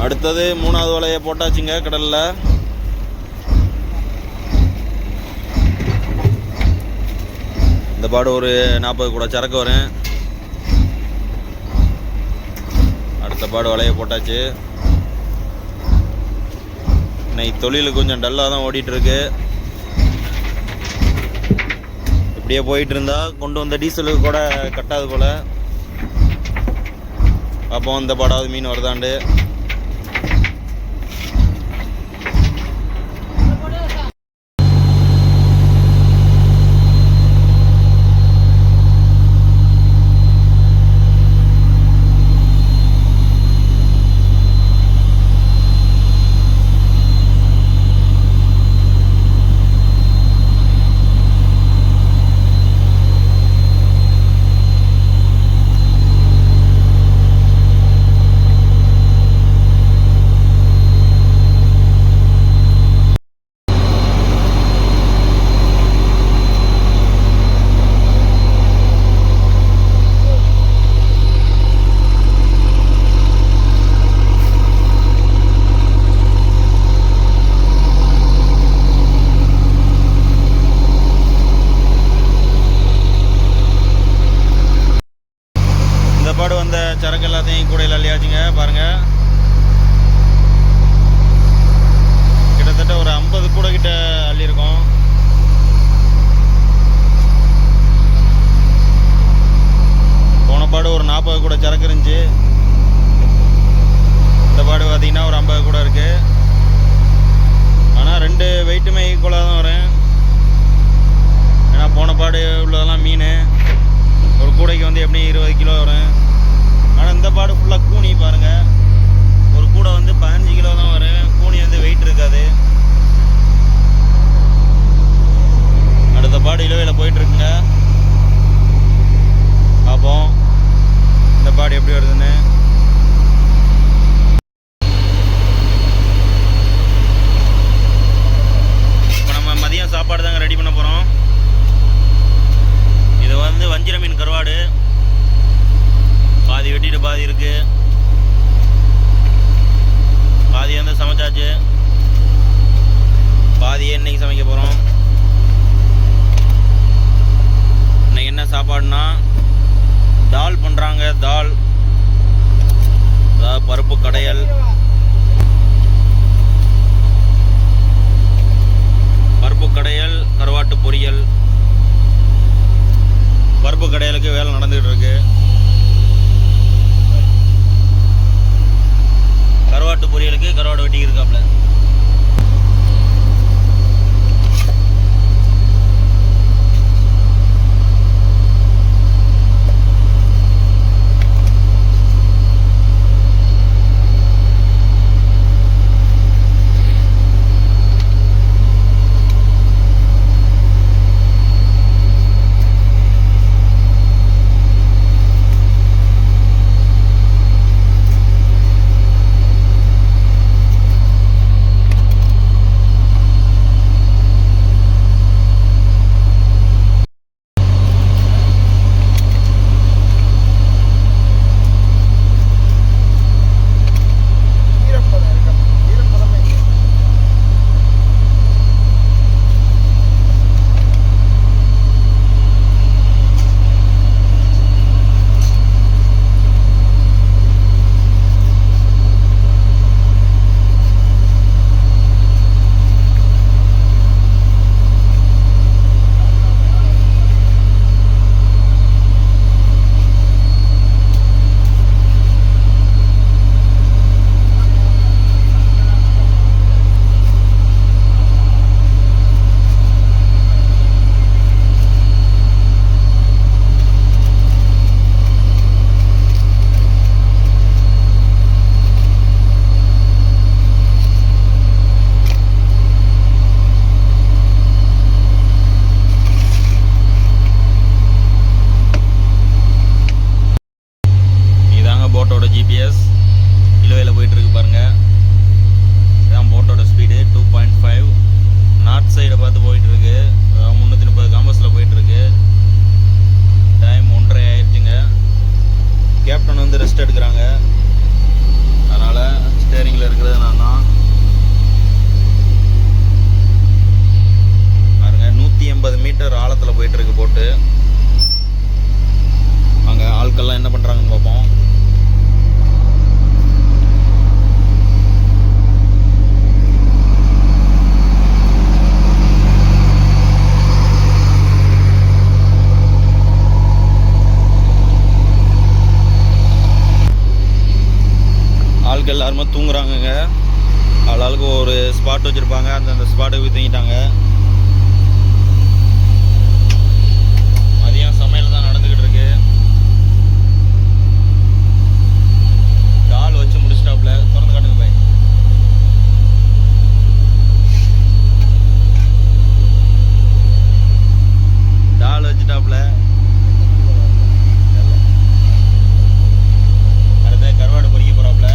அடுத்தது 3வது வலையை போட்டாச்சுங்க கடலில். இந்த பாடு ஒரு 40 கூட சரக்கு வரும். அடுத்த பாடு வலையை போட்டாச்சு. இன்னைக்கு தொழில் கொஞ்சம் டல்லாக தான் ஓடிட்டுருக்கு. இப்படியே போயிட்டு இருந்தா கொண்டு வந்த டீசலுக்கு கூட கட்டாது போல். அப்போ இந்த பாடாவது மீன் வருதாண்டு. பாடு வந்த சரக்கு எல்லாத்தையும் கூடையில் அள்ளியாச்சுங்க பாருங்கள். கிட்டத்தட்ட ஒரு 50 கூடை கிட்ட அள்ளியிருக்கோம். போன பாடு ஒரு 40 கூட சரக்கு இருந்துச்சு. இந்த பாடு பார்த்தீங்கன்னா ஒரு 50 கூட இருக்குது. ஆனால் 2 வெயிட்டுமே ஈக்குவலாக தான் வரும். ஏன்னா போன பாடு உள்ளதெல்லாம் மீன் ஒரு கூடைக்கு வந்து எப்படி 20 கிலோ வரும். ஆனால் இந்த பாடு ஃபுல்லாக கூனி பாருங்கள். ஒரு கூடை வந்து 15 கிலோ தான் வரும். கூனி வந்து வெயிட் இருக்காது. அடுத்த பாடு இழுவையில் போயிட்டுருக்குங்க. பார்ப்போம் இந்த பாடு எப்படி வருதுன்னு. இப்போ நம்ம மதியம் சாப்பாடு தாங்க ரெடி பண்ண போகிறோம். இது வந்து வஞ்சிர மீன் கருவாடு. பாதி வெட்டிட்டு பாதி இருக்கு. பாதி வந்து சமைச்சாச்சு. பாதியே இன்னைக்கு சமைக்க போகிறோம். இன்னைக்கு என்ன சாப்பாடுனா தால் பண்ணுறாங்க. தால் அதாவது பருப்பு கடையல், பருப்பு கடையல், கருவாட்டு பொரியல். பருப்பு கடையலுக்கு வேலை நடந்துகிட்டு இருக்கு. கருவாட்டு பொரியலுக்கு கருவாடு வெட்டி இருக்காப்புல. எல்லாருமே தூங்குறாங்கங்க. ஆளாளுக்கு ஒரு ஸ்பாட் வச்சுருப்பாங்க, அந்த ஸ்பாட்டுக்கு போய் தூங்கிட்டாங்க. மதியம் சமையல் தான் நடந்துக்கிட்டு இருக்கு. டால் வச்சு முடிச்சிட்டாப்புல. திறந்து காட்டுங்க போய். டால் வச்சுட்டாப்புல. அடுத்த கருவாடு பொரிக்க போறாப்புல.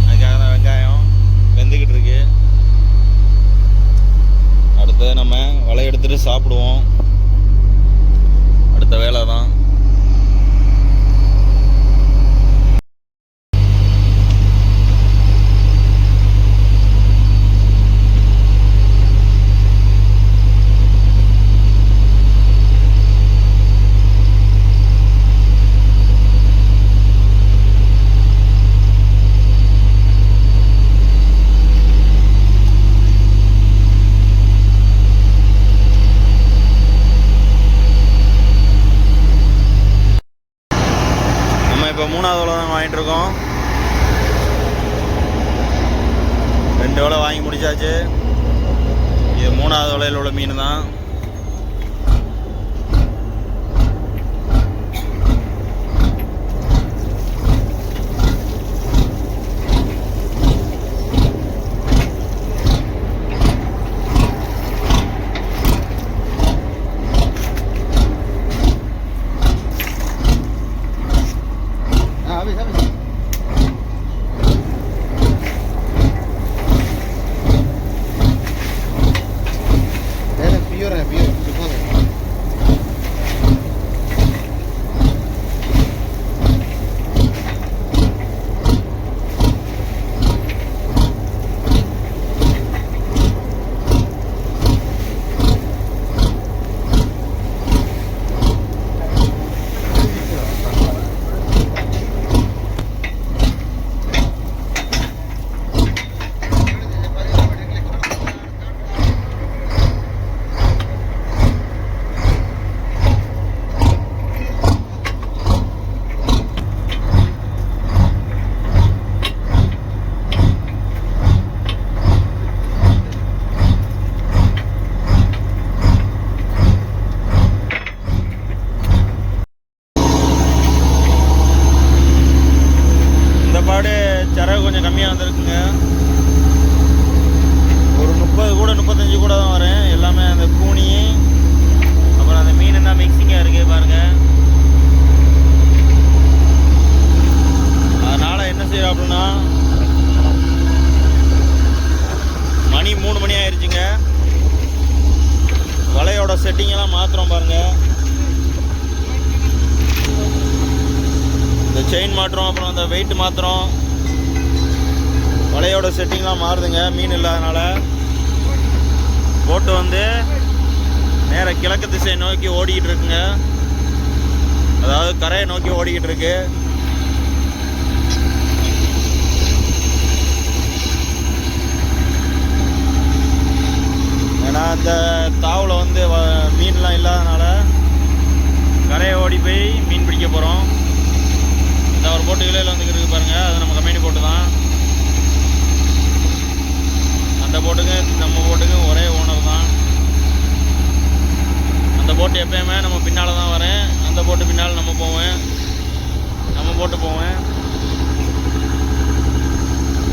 அதுக்காக தான் வெங்காயம் வெந்துக்கிட்டு இருக்கு. அடுத்து நம்ம வலை எடுத்துட்டு சாப்பிடுவோம். அடுத்த வேலை தான். இப்போ 3வது வலை தான் வாங்கிட்டு இருக்கோம். 2 வலை வாங்கி முடிச்சாச்சு. இது 3வது வலையில் உள்ள மீன் தான். சரகு கொஞ்சம் கம்மியாக வந்திருக்குங்க. ஒரு 30 கூட 35 கூட தான் வரும். எல்லாமே அந்த கூனி அப்புறம் அந்த மீன் தான் மிக்சிங்காக இருக்குது பாருங்க. அதனால் என்ன செய்யறோம் அப்படின்னா, மணி 3 மணி ஆயிடுச்சுங்க. வலையோட செட்டிங்கெல்லாம் மாற்றுறோம் பாருங்க. இந்த செயின் மாற்றுறோம், அப்புறம் அந்த வெயிட் மாற்றுறோம். வலையோட செட்டிங்லாம் மாறுதுங்க மீன் இல்லாதனால. போட்டு வந்து நேர கிழக்கு திசையை நோக்கி ஓடிக்கிட்டு இருக்குங்க. அதாவது கரையை நோக்கி ஓடிக்கிட்டு இருக்கு. ஏன்னா இந்த தாவில் வந்து மீன்லாம் இல்லாதனால கரையை ஓடி போய் மீன் பிடிக்க போகிறோம். இந்த ஒரு போட்டு இலையில் வந்துக்கிட்டு இருக்கு பாருங்க. அது நம்ம கம்பெனி போட்டு தான். அந்த போட்டுக்கு நம்ம போட்டுக்கும் ஒரே ஓனர் தான். அந்த போட்டு எப்பயுமே நம்ம பின்னால் தான் வரேன். அந்த போட்டு பின்னால் நம்ம போவேன். நம்ம போட்டு போவேன்.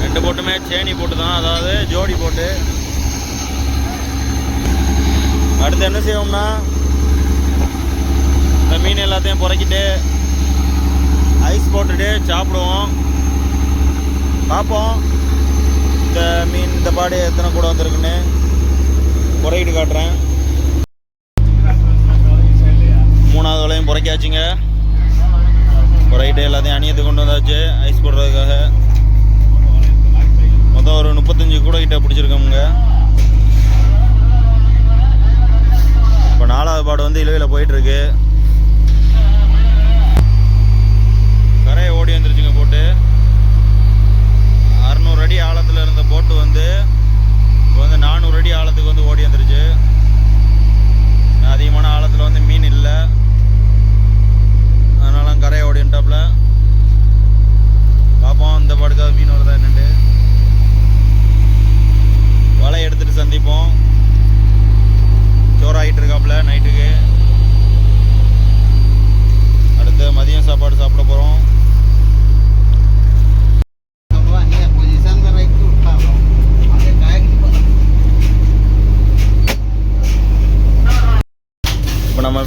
2 போட்டுமே சேனி போட்டு தான், அதாவது ஜோடி போட்டு. அடுத்து என்ன செய்வோம்னா, இந்த மீன் எல்லாத்தையும் புறக்கிட்டு ஐஸ் போட்டுட்டு சாப்பிடுவோம். பார்ப்போம் இந்த மீன் இந்த பாடு எத்தனை கூட வந்திருக்குன்னு புறக்கிட்டு காட்டுறேன். 3வது வலையும் புறக்காச்சுங்க. புறக்கிட்டு எல்லாத்தையும் அணியத்துக்கு கொண்டு வந்தாச்சு ஐஸ் போடுறதுக்காக. மொத்தம் ஒரு 35 கூட கிட்ட பிடிச்சிருக்கோமுங்க. இப்போ 4வது பாடு வந்து இழுவையில் போயிட்டுருக்கு. கரையை ஓடி வந்துருச்சுங்க போட்டு. 600 அடி ஆழத்தில் இருந்த போட்டு வந்து இப்போ வந்து 400 அடி ஆழத்துக்கு வந்து ஓடி வந்துருச்சு. அதிகமான ஆழத்தில் வந்து மீன் இல்லை, அதனால கரையை ஓடி வந்துட்டாப்புல. பார்ப்போம் இந்த பாடுக்காவது மீன் வருதா.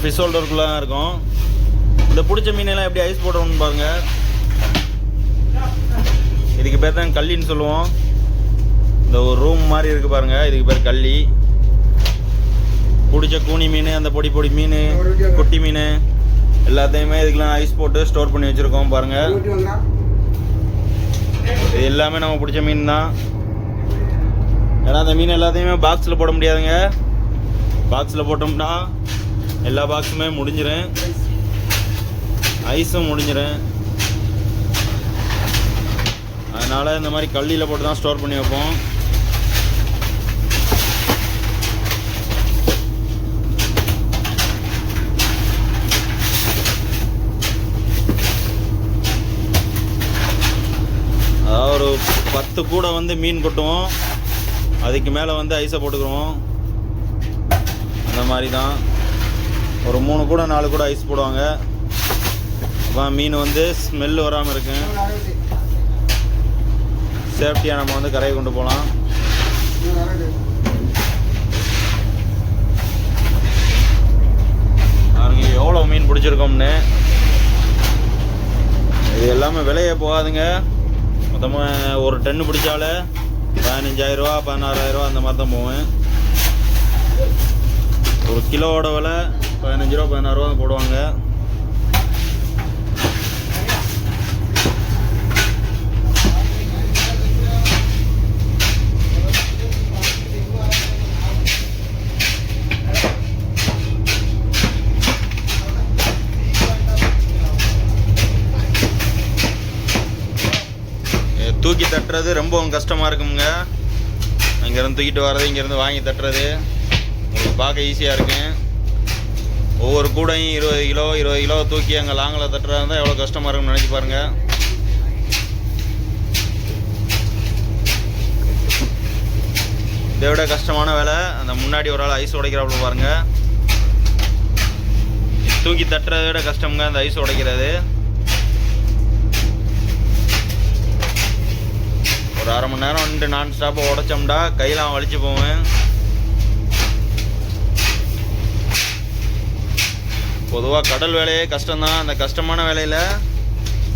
ஃபிஷ் ஹோல்டருக்குள்ளே தான் இருக்கும். இந்த பிடிச்ச மீனெல்லாம் எப்படி ஐஸ் போடுறோம்னு பாருங்க. இதுக்கு பேர் தான் கல்லின்னு சொல்லுவோம். இந்த ஒரு ரூம் மாதிரி இருக்குது பாருங்கள், இதுக்கு பேர் கல்லி. பிடிச்ச கூனி மீன், அந்த பொடி பொடி மீன், குட்டி மீன் எல்லாத்தையுமே இதுக்கெல்லாம் ஐஸ் போட்டு ஸ்டோர் பண்ணி வச்சுருக்கோம் பாருங்கள். இது எல்லாமே நம்ம பிடிச்ச மீன் தான். ஏன்னா அந்த மீன் எல்லாத்தையுமே பாக்ஸில் போட முடியாதுங்க. பாக்ஸில் போட்டோம்னா எல்லா பாக்ஸுமே முடிஞ்சிடும், ஐஸும் முடிஞ்சிடும். அதனால் இந்த மாதிரி கல்லியில் போட்டு தான் ஸ்டோர் பண்ணி வைப்போம். அதாவது ஒரு 10 கூடை வந்து மீன் கொட்டுவோம், அதுக்கு மேலே வந்து ஐஸை போட்டுக்குருவோம். அந்த மாதிரி தான் ஒரு 3 கூடை 4 கூடை ஐஸ் போடுவாங்க. அப்போ மீன் வந்து ஸ்மெல் வராமல் இருக்கு, சேஃப்டியாக நம்ம வந்து கரையை கொண்டு போகலாம். பாருங்க எவ்வளோ மீன் பிடிச்சிருக்கோம்னு. இது எல்லாமே விலையே போகாதுங்க. மொத்தமாக ஒரு டன்னு பிடிச்சாலே 15,000 ரூபா 16,000 ரூபா அந்த மாதிரி தான் போவேன். ஒரு கிலோவோட விலை 15 ரூபா 16 ரூபா போடுவாங்க. தூக்கி தட்டுறது ரொம்பவும் கஷ்டமாக இருக்குங்க. இங்கேருந்து தூக்கிட்டு வர்றது, இங்கேருந்து வாங்கி தட்டுறது உங்களுக்கு பார்க்க ஈஸியாக இருக்கும். ஒவ்வொரு கூடையும் 20 கிலோ தூக்கி அங்கே லாங்கில் தட்டுறதா இருந்தால் எவ்வளோ கஷ்டமாக இருக்குன்னு நினச்சி பாருங்கள். இதை விட கஷ்டமான வேலை அந்த முன்னாடி ஒரு ஆள் ஐஸ் உடைக்கிறாப்புல பாருங்கள். தூக்கி தட்டுறதை விட கஷ்டம்ங்க அந்த ஐஸ் உடைக்கிறது. ஒரு 1/2 மணி நேரம் வந்துட்டு நான் ஸ்டாப்பாக உடைச்சோம்டா கையெல்லாம் வலிச்சு போவேன். பொதுவாக கடல் வேலையே கஷ்டம்தான். அந்த கஷ்டமான வேலையில்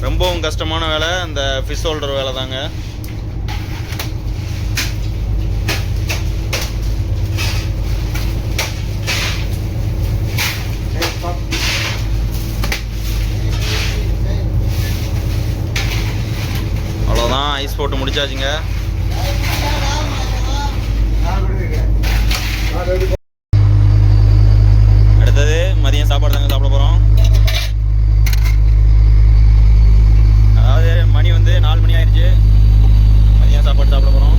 ரொம்பவும் கஷ்டமான வேலை அந்த ஃபிஷ் ஹோல்டர் வேலை தாங்க. அவ்வளோதான், ஐஸ் போட்டு முடிச்சாச்சுங்க. அடுத்தது மதியம் சாப்பாடு தாங்க சாப்பிட போகிறோம். அதாவது மணி வந்து 4 மணி ஆயிடுச்சு. மதியம் சாப்பாடு சாப்பிட போகிறோம்.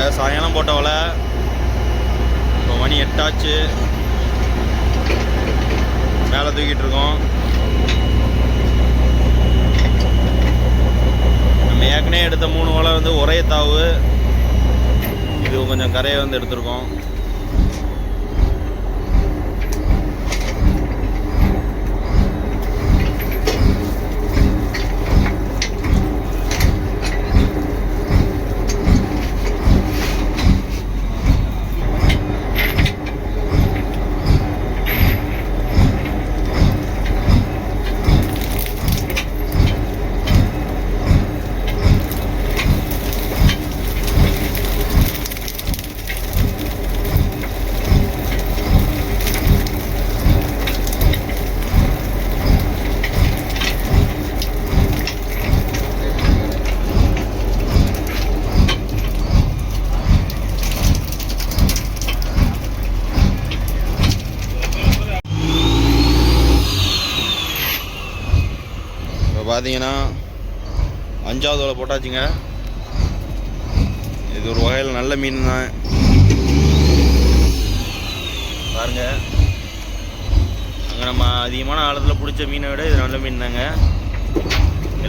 பாருங்கள் சாயங்காலம் போட்ட வலை இப்போ மணி 8 ஆச்சு. மேலே தூக்கிட்டு இருக்கோம். நம்ம ஏற்கனவே எடுத்த 3 வலை வந்து ஒரே தாவு. இது கொஞ்சம் கரையை வந்து எடுத்திருக்கோம். பார்த்தீங்கன்னா 5வது வலை போட்டாச்சுங்க. இது ஒரு வகையில் நல்ல மீன் தான் பாருங்க. அங்கே நம்ம அதிகமான ஆழத்தில் பிடிச்ச மீனை விட இது நல்ல மீன் தாங்க.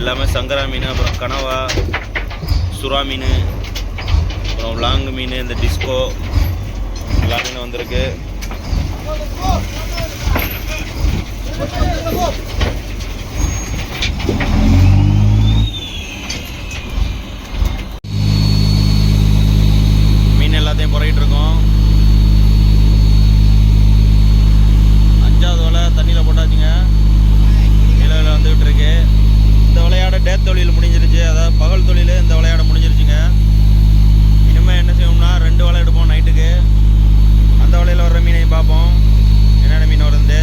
எல்லாமே சங்கரா மீன், அப்புறம் கனவா, சுறா மீன், அப்புறம் லாங்கு மீன், இந்த டிஸ்கோ எல்லா மீனும் வந்திருக்கு. மீன் எல்லாத்தையும் புறக்கிட்டு இருக்கோம். 5வது வலை தண்ணியில் போட்டாச்சுங்க. நிலவில் வந்துகிட்டு இருக்கு. இந்த விளையாட டேத் தொழில் முடிஞ்சிருச்சு. அதாவது பகல் தொழில் இந்த விளையாட முடிஞ்சிருச்சுங்க. இனிமேல் என்ன செய்வோம்னா 2 வலை எடுப்போம் நைட்டுக்கு. அந்த வலையில் வர்ற மீனையும் பார்ப்போம், என்னென்ன மீன் வருது.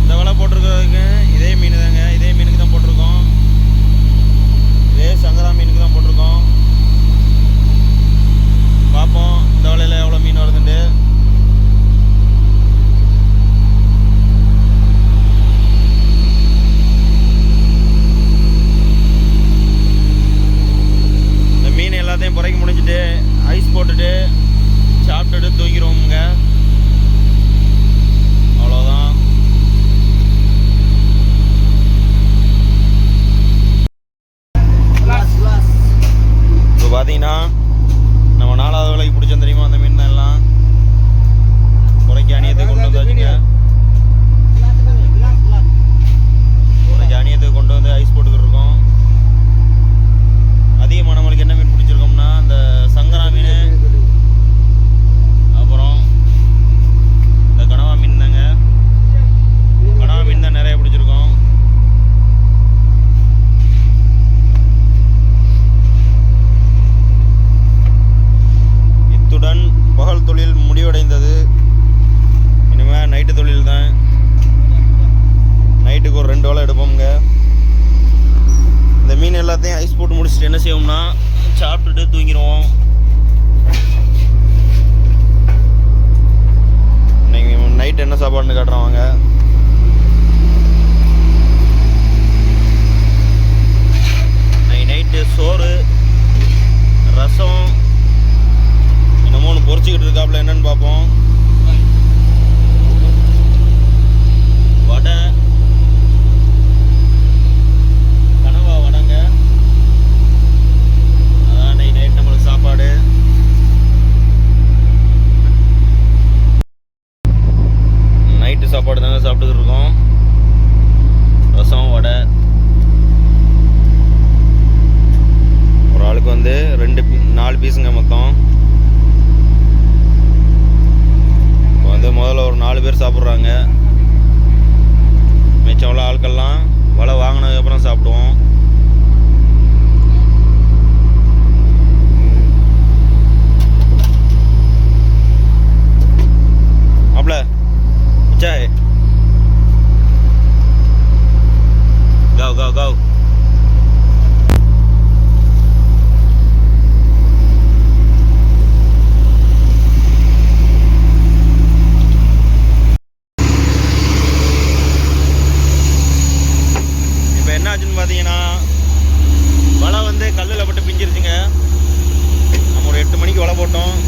இந்த வலை போட்டிருக்கிறதுக்கு இதே மீன் தாங்க. இதே மீனுக்கு தான் போட்டிருக்கோம். இதே சங்கரா மீனுக்கு தான் போட்டிருக்கோம். பார்ப்போம் இந்த வலையில் எவ்வளோ மீன் வருதுண்டு. இந்த மீன் எல்லாத்தையும் புறக்கி முடிஞ்சுட்டு ஐஸ் போட்டுட்டு சாப்பிட்டுட்டு தூங்கிடுவோமுங்க. அவ்வளோதான். இப்போ பார்த்தீங்கன்னா நம்ம 4வது வலைக்கு பிடிச்சோம் தெரியுமா, அந்த மீன் தான் எல்லாம் குறைக்கு அணியத்துக்கு கொண்டு வந்தாச்சுங்க. குறைக்கு அணியத்துக்கு கொண்டு வந்து ஐஸ் போட்டுக்கிட்டு இருக்கோம். அதிகமாக நம்மளுக்கு என்ன மீன் பிடிச்சிருக்கோம்னா இந்த சங்கரா மீன், அப்புறம் இந்த கனவா மீன் தாங்க. கனவா மீன் தான் நிறைய பிடிச்சிருக்கோம். இத்துடன் பகல் தொழில் முடிவடைந்தது. இனிமேல் நைட்டு தொழில் தான். நைட்டுக்கு ஒரு 2 வலை எடுப்போம்ங்க. இந்த மீன் எல்லாத்தையும் ஐஸ் போட்டு முடிச்சுட்டு என்ன செய்வோம்னா சாப்பிட்டுட்டு தூங்கிடுவோம். இன்னைக்கு நைட் என்ன சாப்பாடுன்னு காட்டுறோம் வாங்க. நைட்டு சோறு, ரசம், என்னமோ ஒன்று பொரிச்சிக்கிட்டு இருக்காப்புல, என்னன்னு பார்ப்போம். வடை, கனவா வடைங்க. அதான் நைட் நம்மளுக்கு சாப்பாடு. நைட்டு சாப்பாடு தாங்க சாப்பிட்டுக்கிட்டு இருக்கோம். ரசம், வடை. ஒரு ஆளுக்கு வந்து 4 பீஸுங்க மொத்தம். வந்து முதல்ல ஒரு 4 பேர் சாப்பிட்றாங்க. மிச்சம் உள்ள ஆட்கள்லாம் வலை வாங்கினதுக்கப்புறம் சாப்பிடுவோம். அப்பல மிச்சாய் go go go. இப்போ என்னாச்சுன்னு பார்த்தீங்கன்னா போகிறோம்.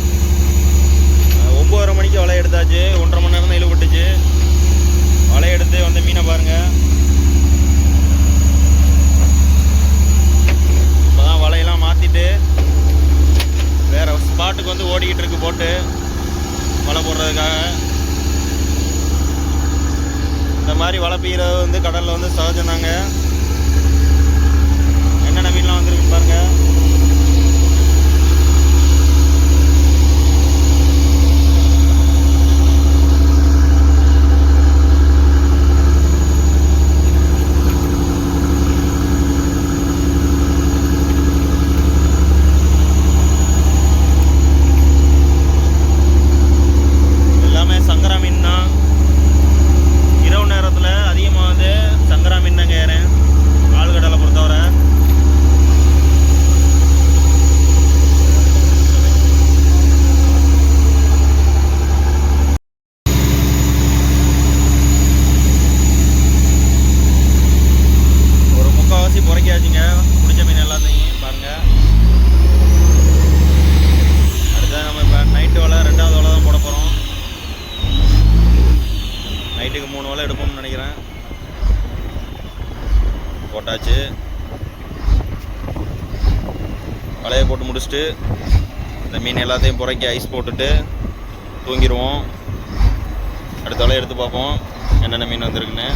9:30 மணிக்கு வலை எடுத்தாச்சு. 1.5 மணி நேரம் தான் இழுபட்டுச்சு. வலை எடுத்து வந்த மீனை பாருங்கள். இப்போ தான் வலையெல்லாம் மாற்றிட்டு வேறு ஸ்பாட்டுக்கு வந்து ஓடிக்கிட்டு இருக்கு போட்டு வலை போடுறதுக்காக. இந்த மாதிரி வலை பெய்கிறது வந்து கடலில் வந்து சகஜம்தாங்க. என்னென்ன மீன்லாம் வந்துருக்குன்னு பாருங்கள். எல்லாமே சங்கரா மீன் தான். இரவு நேரத்தில் அதிகமாக வந்து சங்கரா மீன் தாங்க ஏறேன் ஆழ்கடலை பொறுத்தவரை. ஒரு முக்கால்வாசி புறைக்காச்சுங்க பிடிச்ச மீன் எல்லாத்தையும் பாருங்கள். அடுத்தது நம்ம இப்போ நைட்டு வலை 2வது வலை தான் போட போகிறோம். நைட்டுக்கு 3 வலை எடுப்போம்னு நினைக்கிறேன். போட்டாச்சு. வலையை போட்டு முடிச்சுட்டு இந்த மீன் எல்லாத்தையும் புறைக்கி ஐஸ் போட்டுட்டு தூங்கிடுவோம். அடுத்த வலையை எடுத்து பார்ப்போம் என்னென்ன மீன் வந்திருக்குன்னு.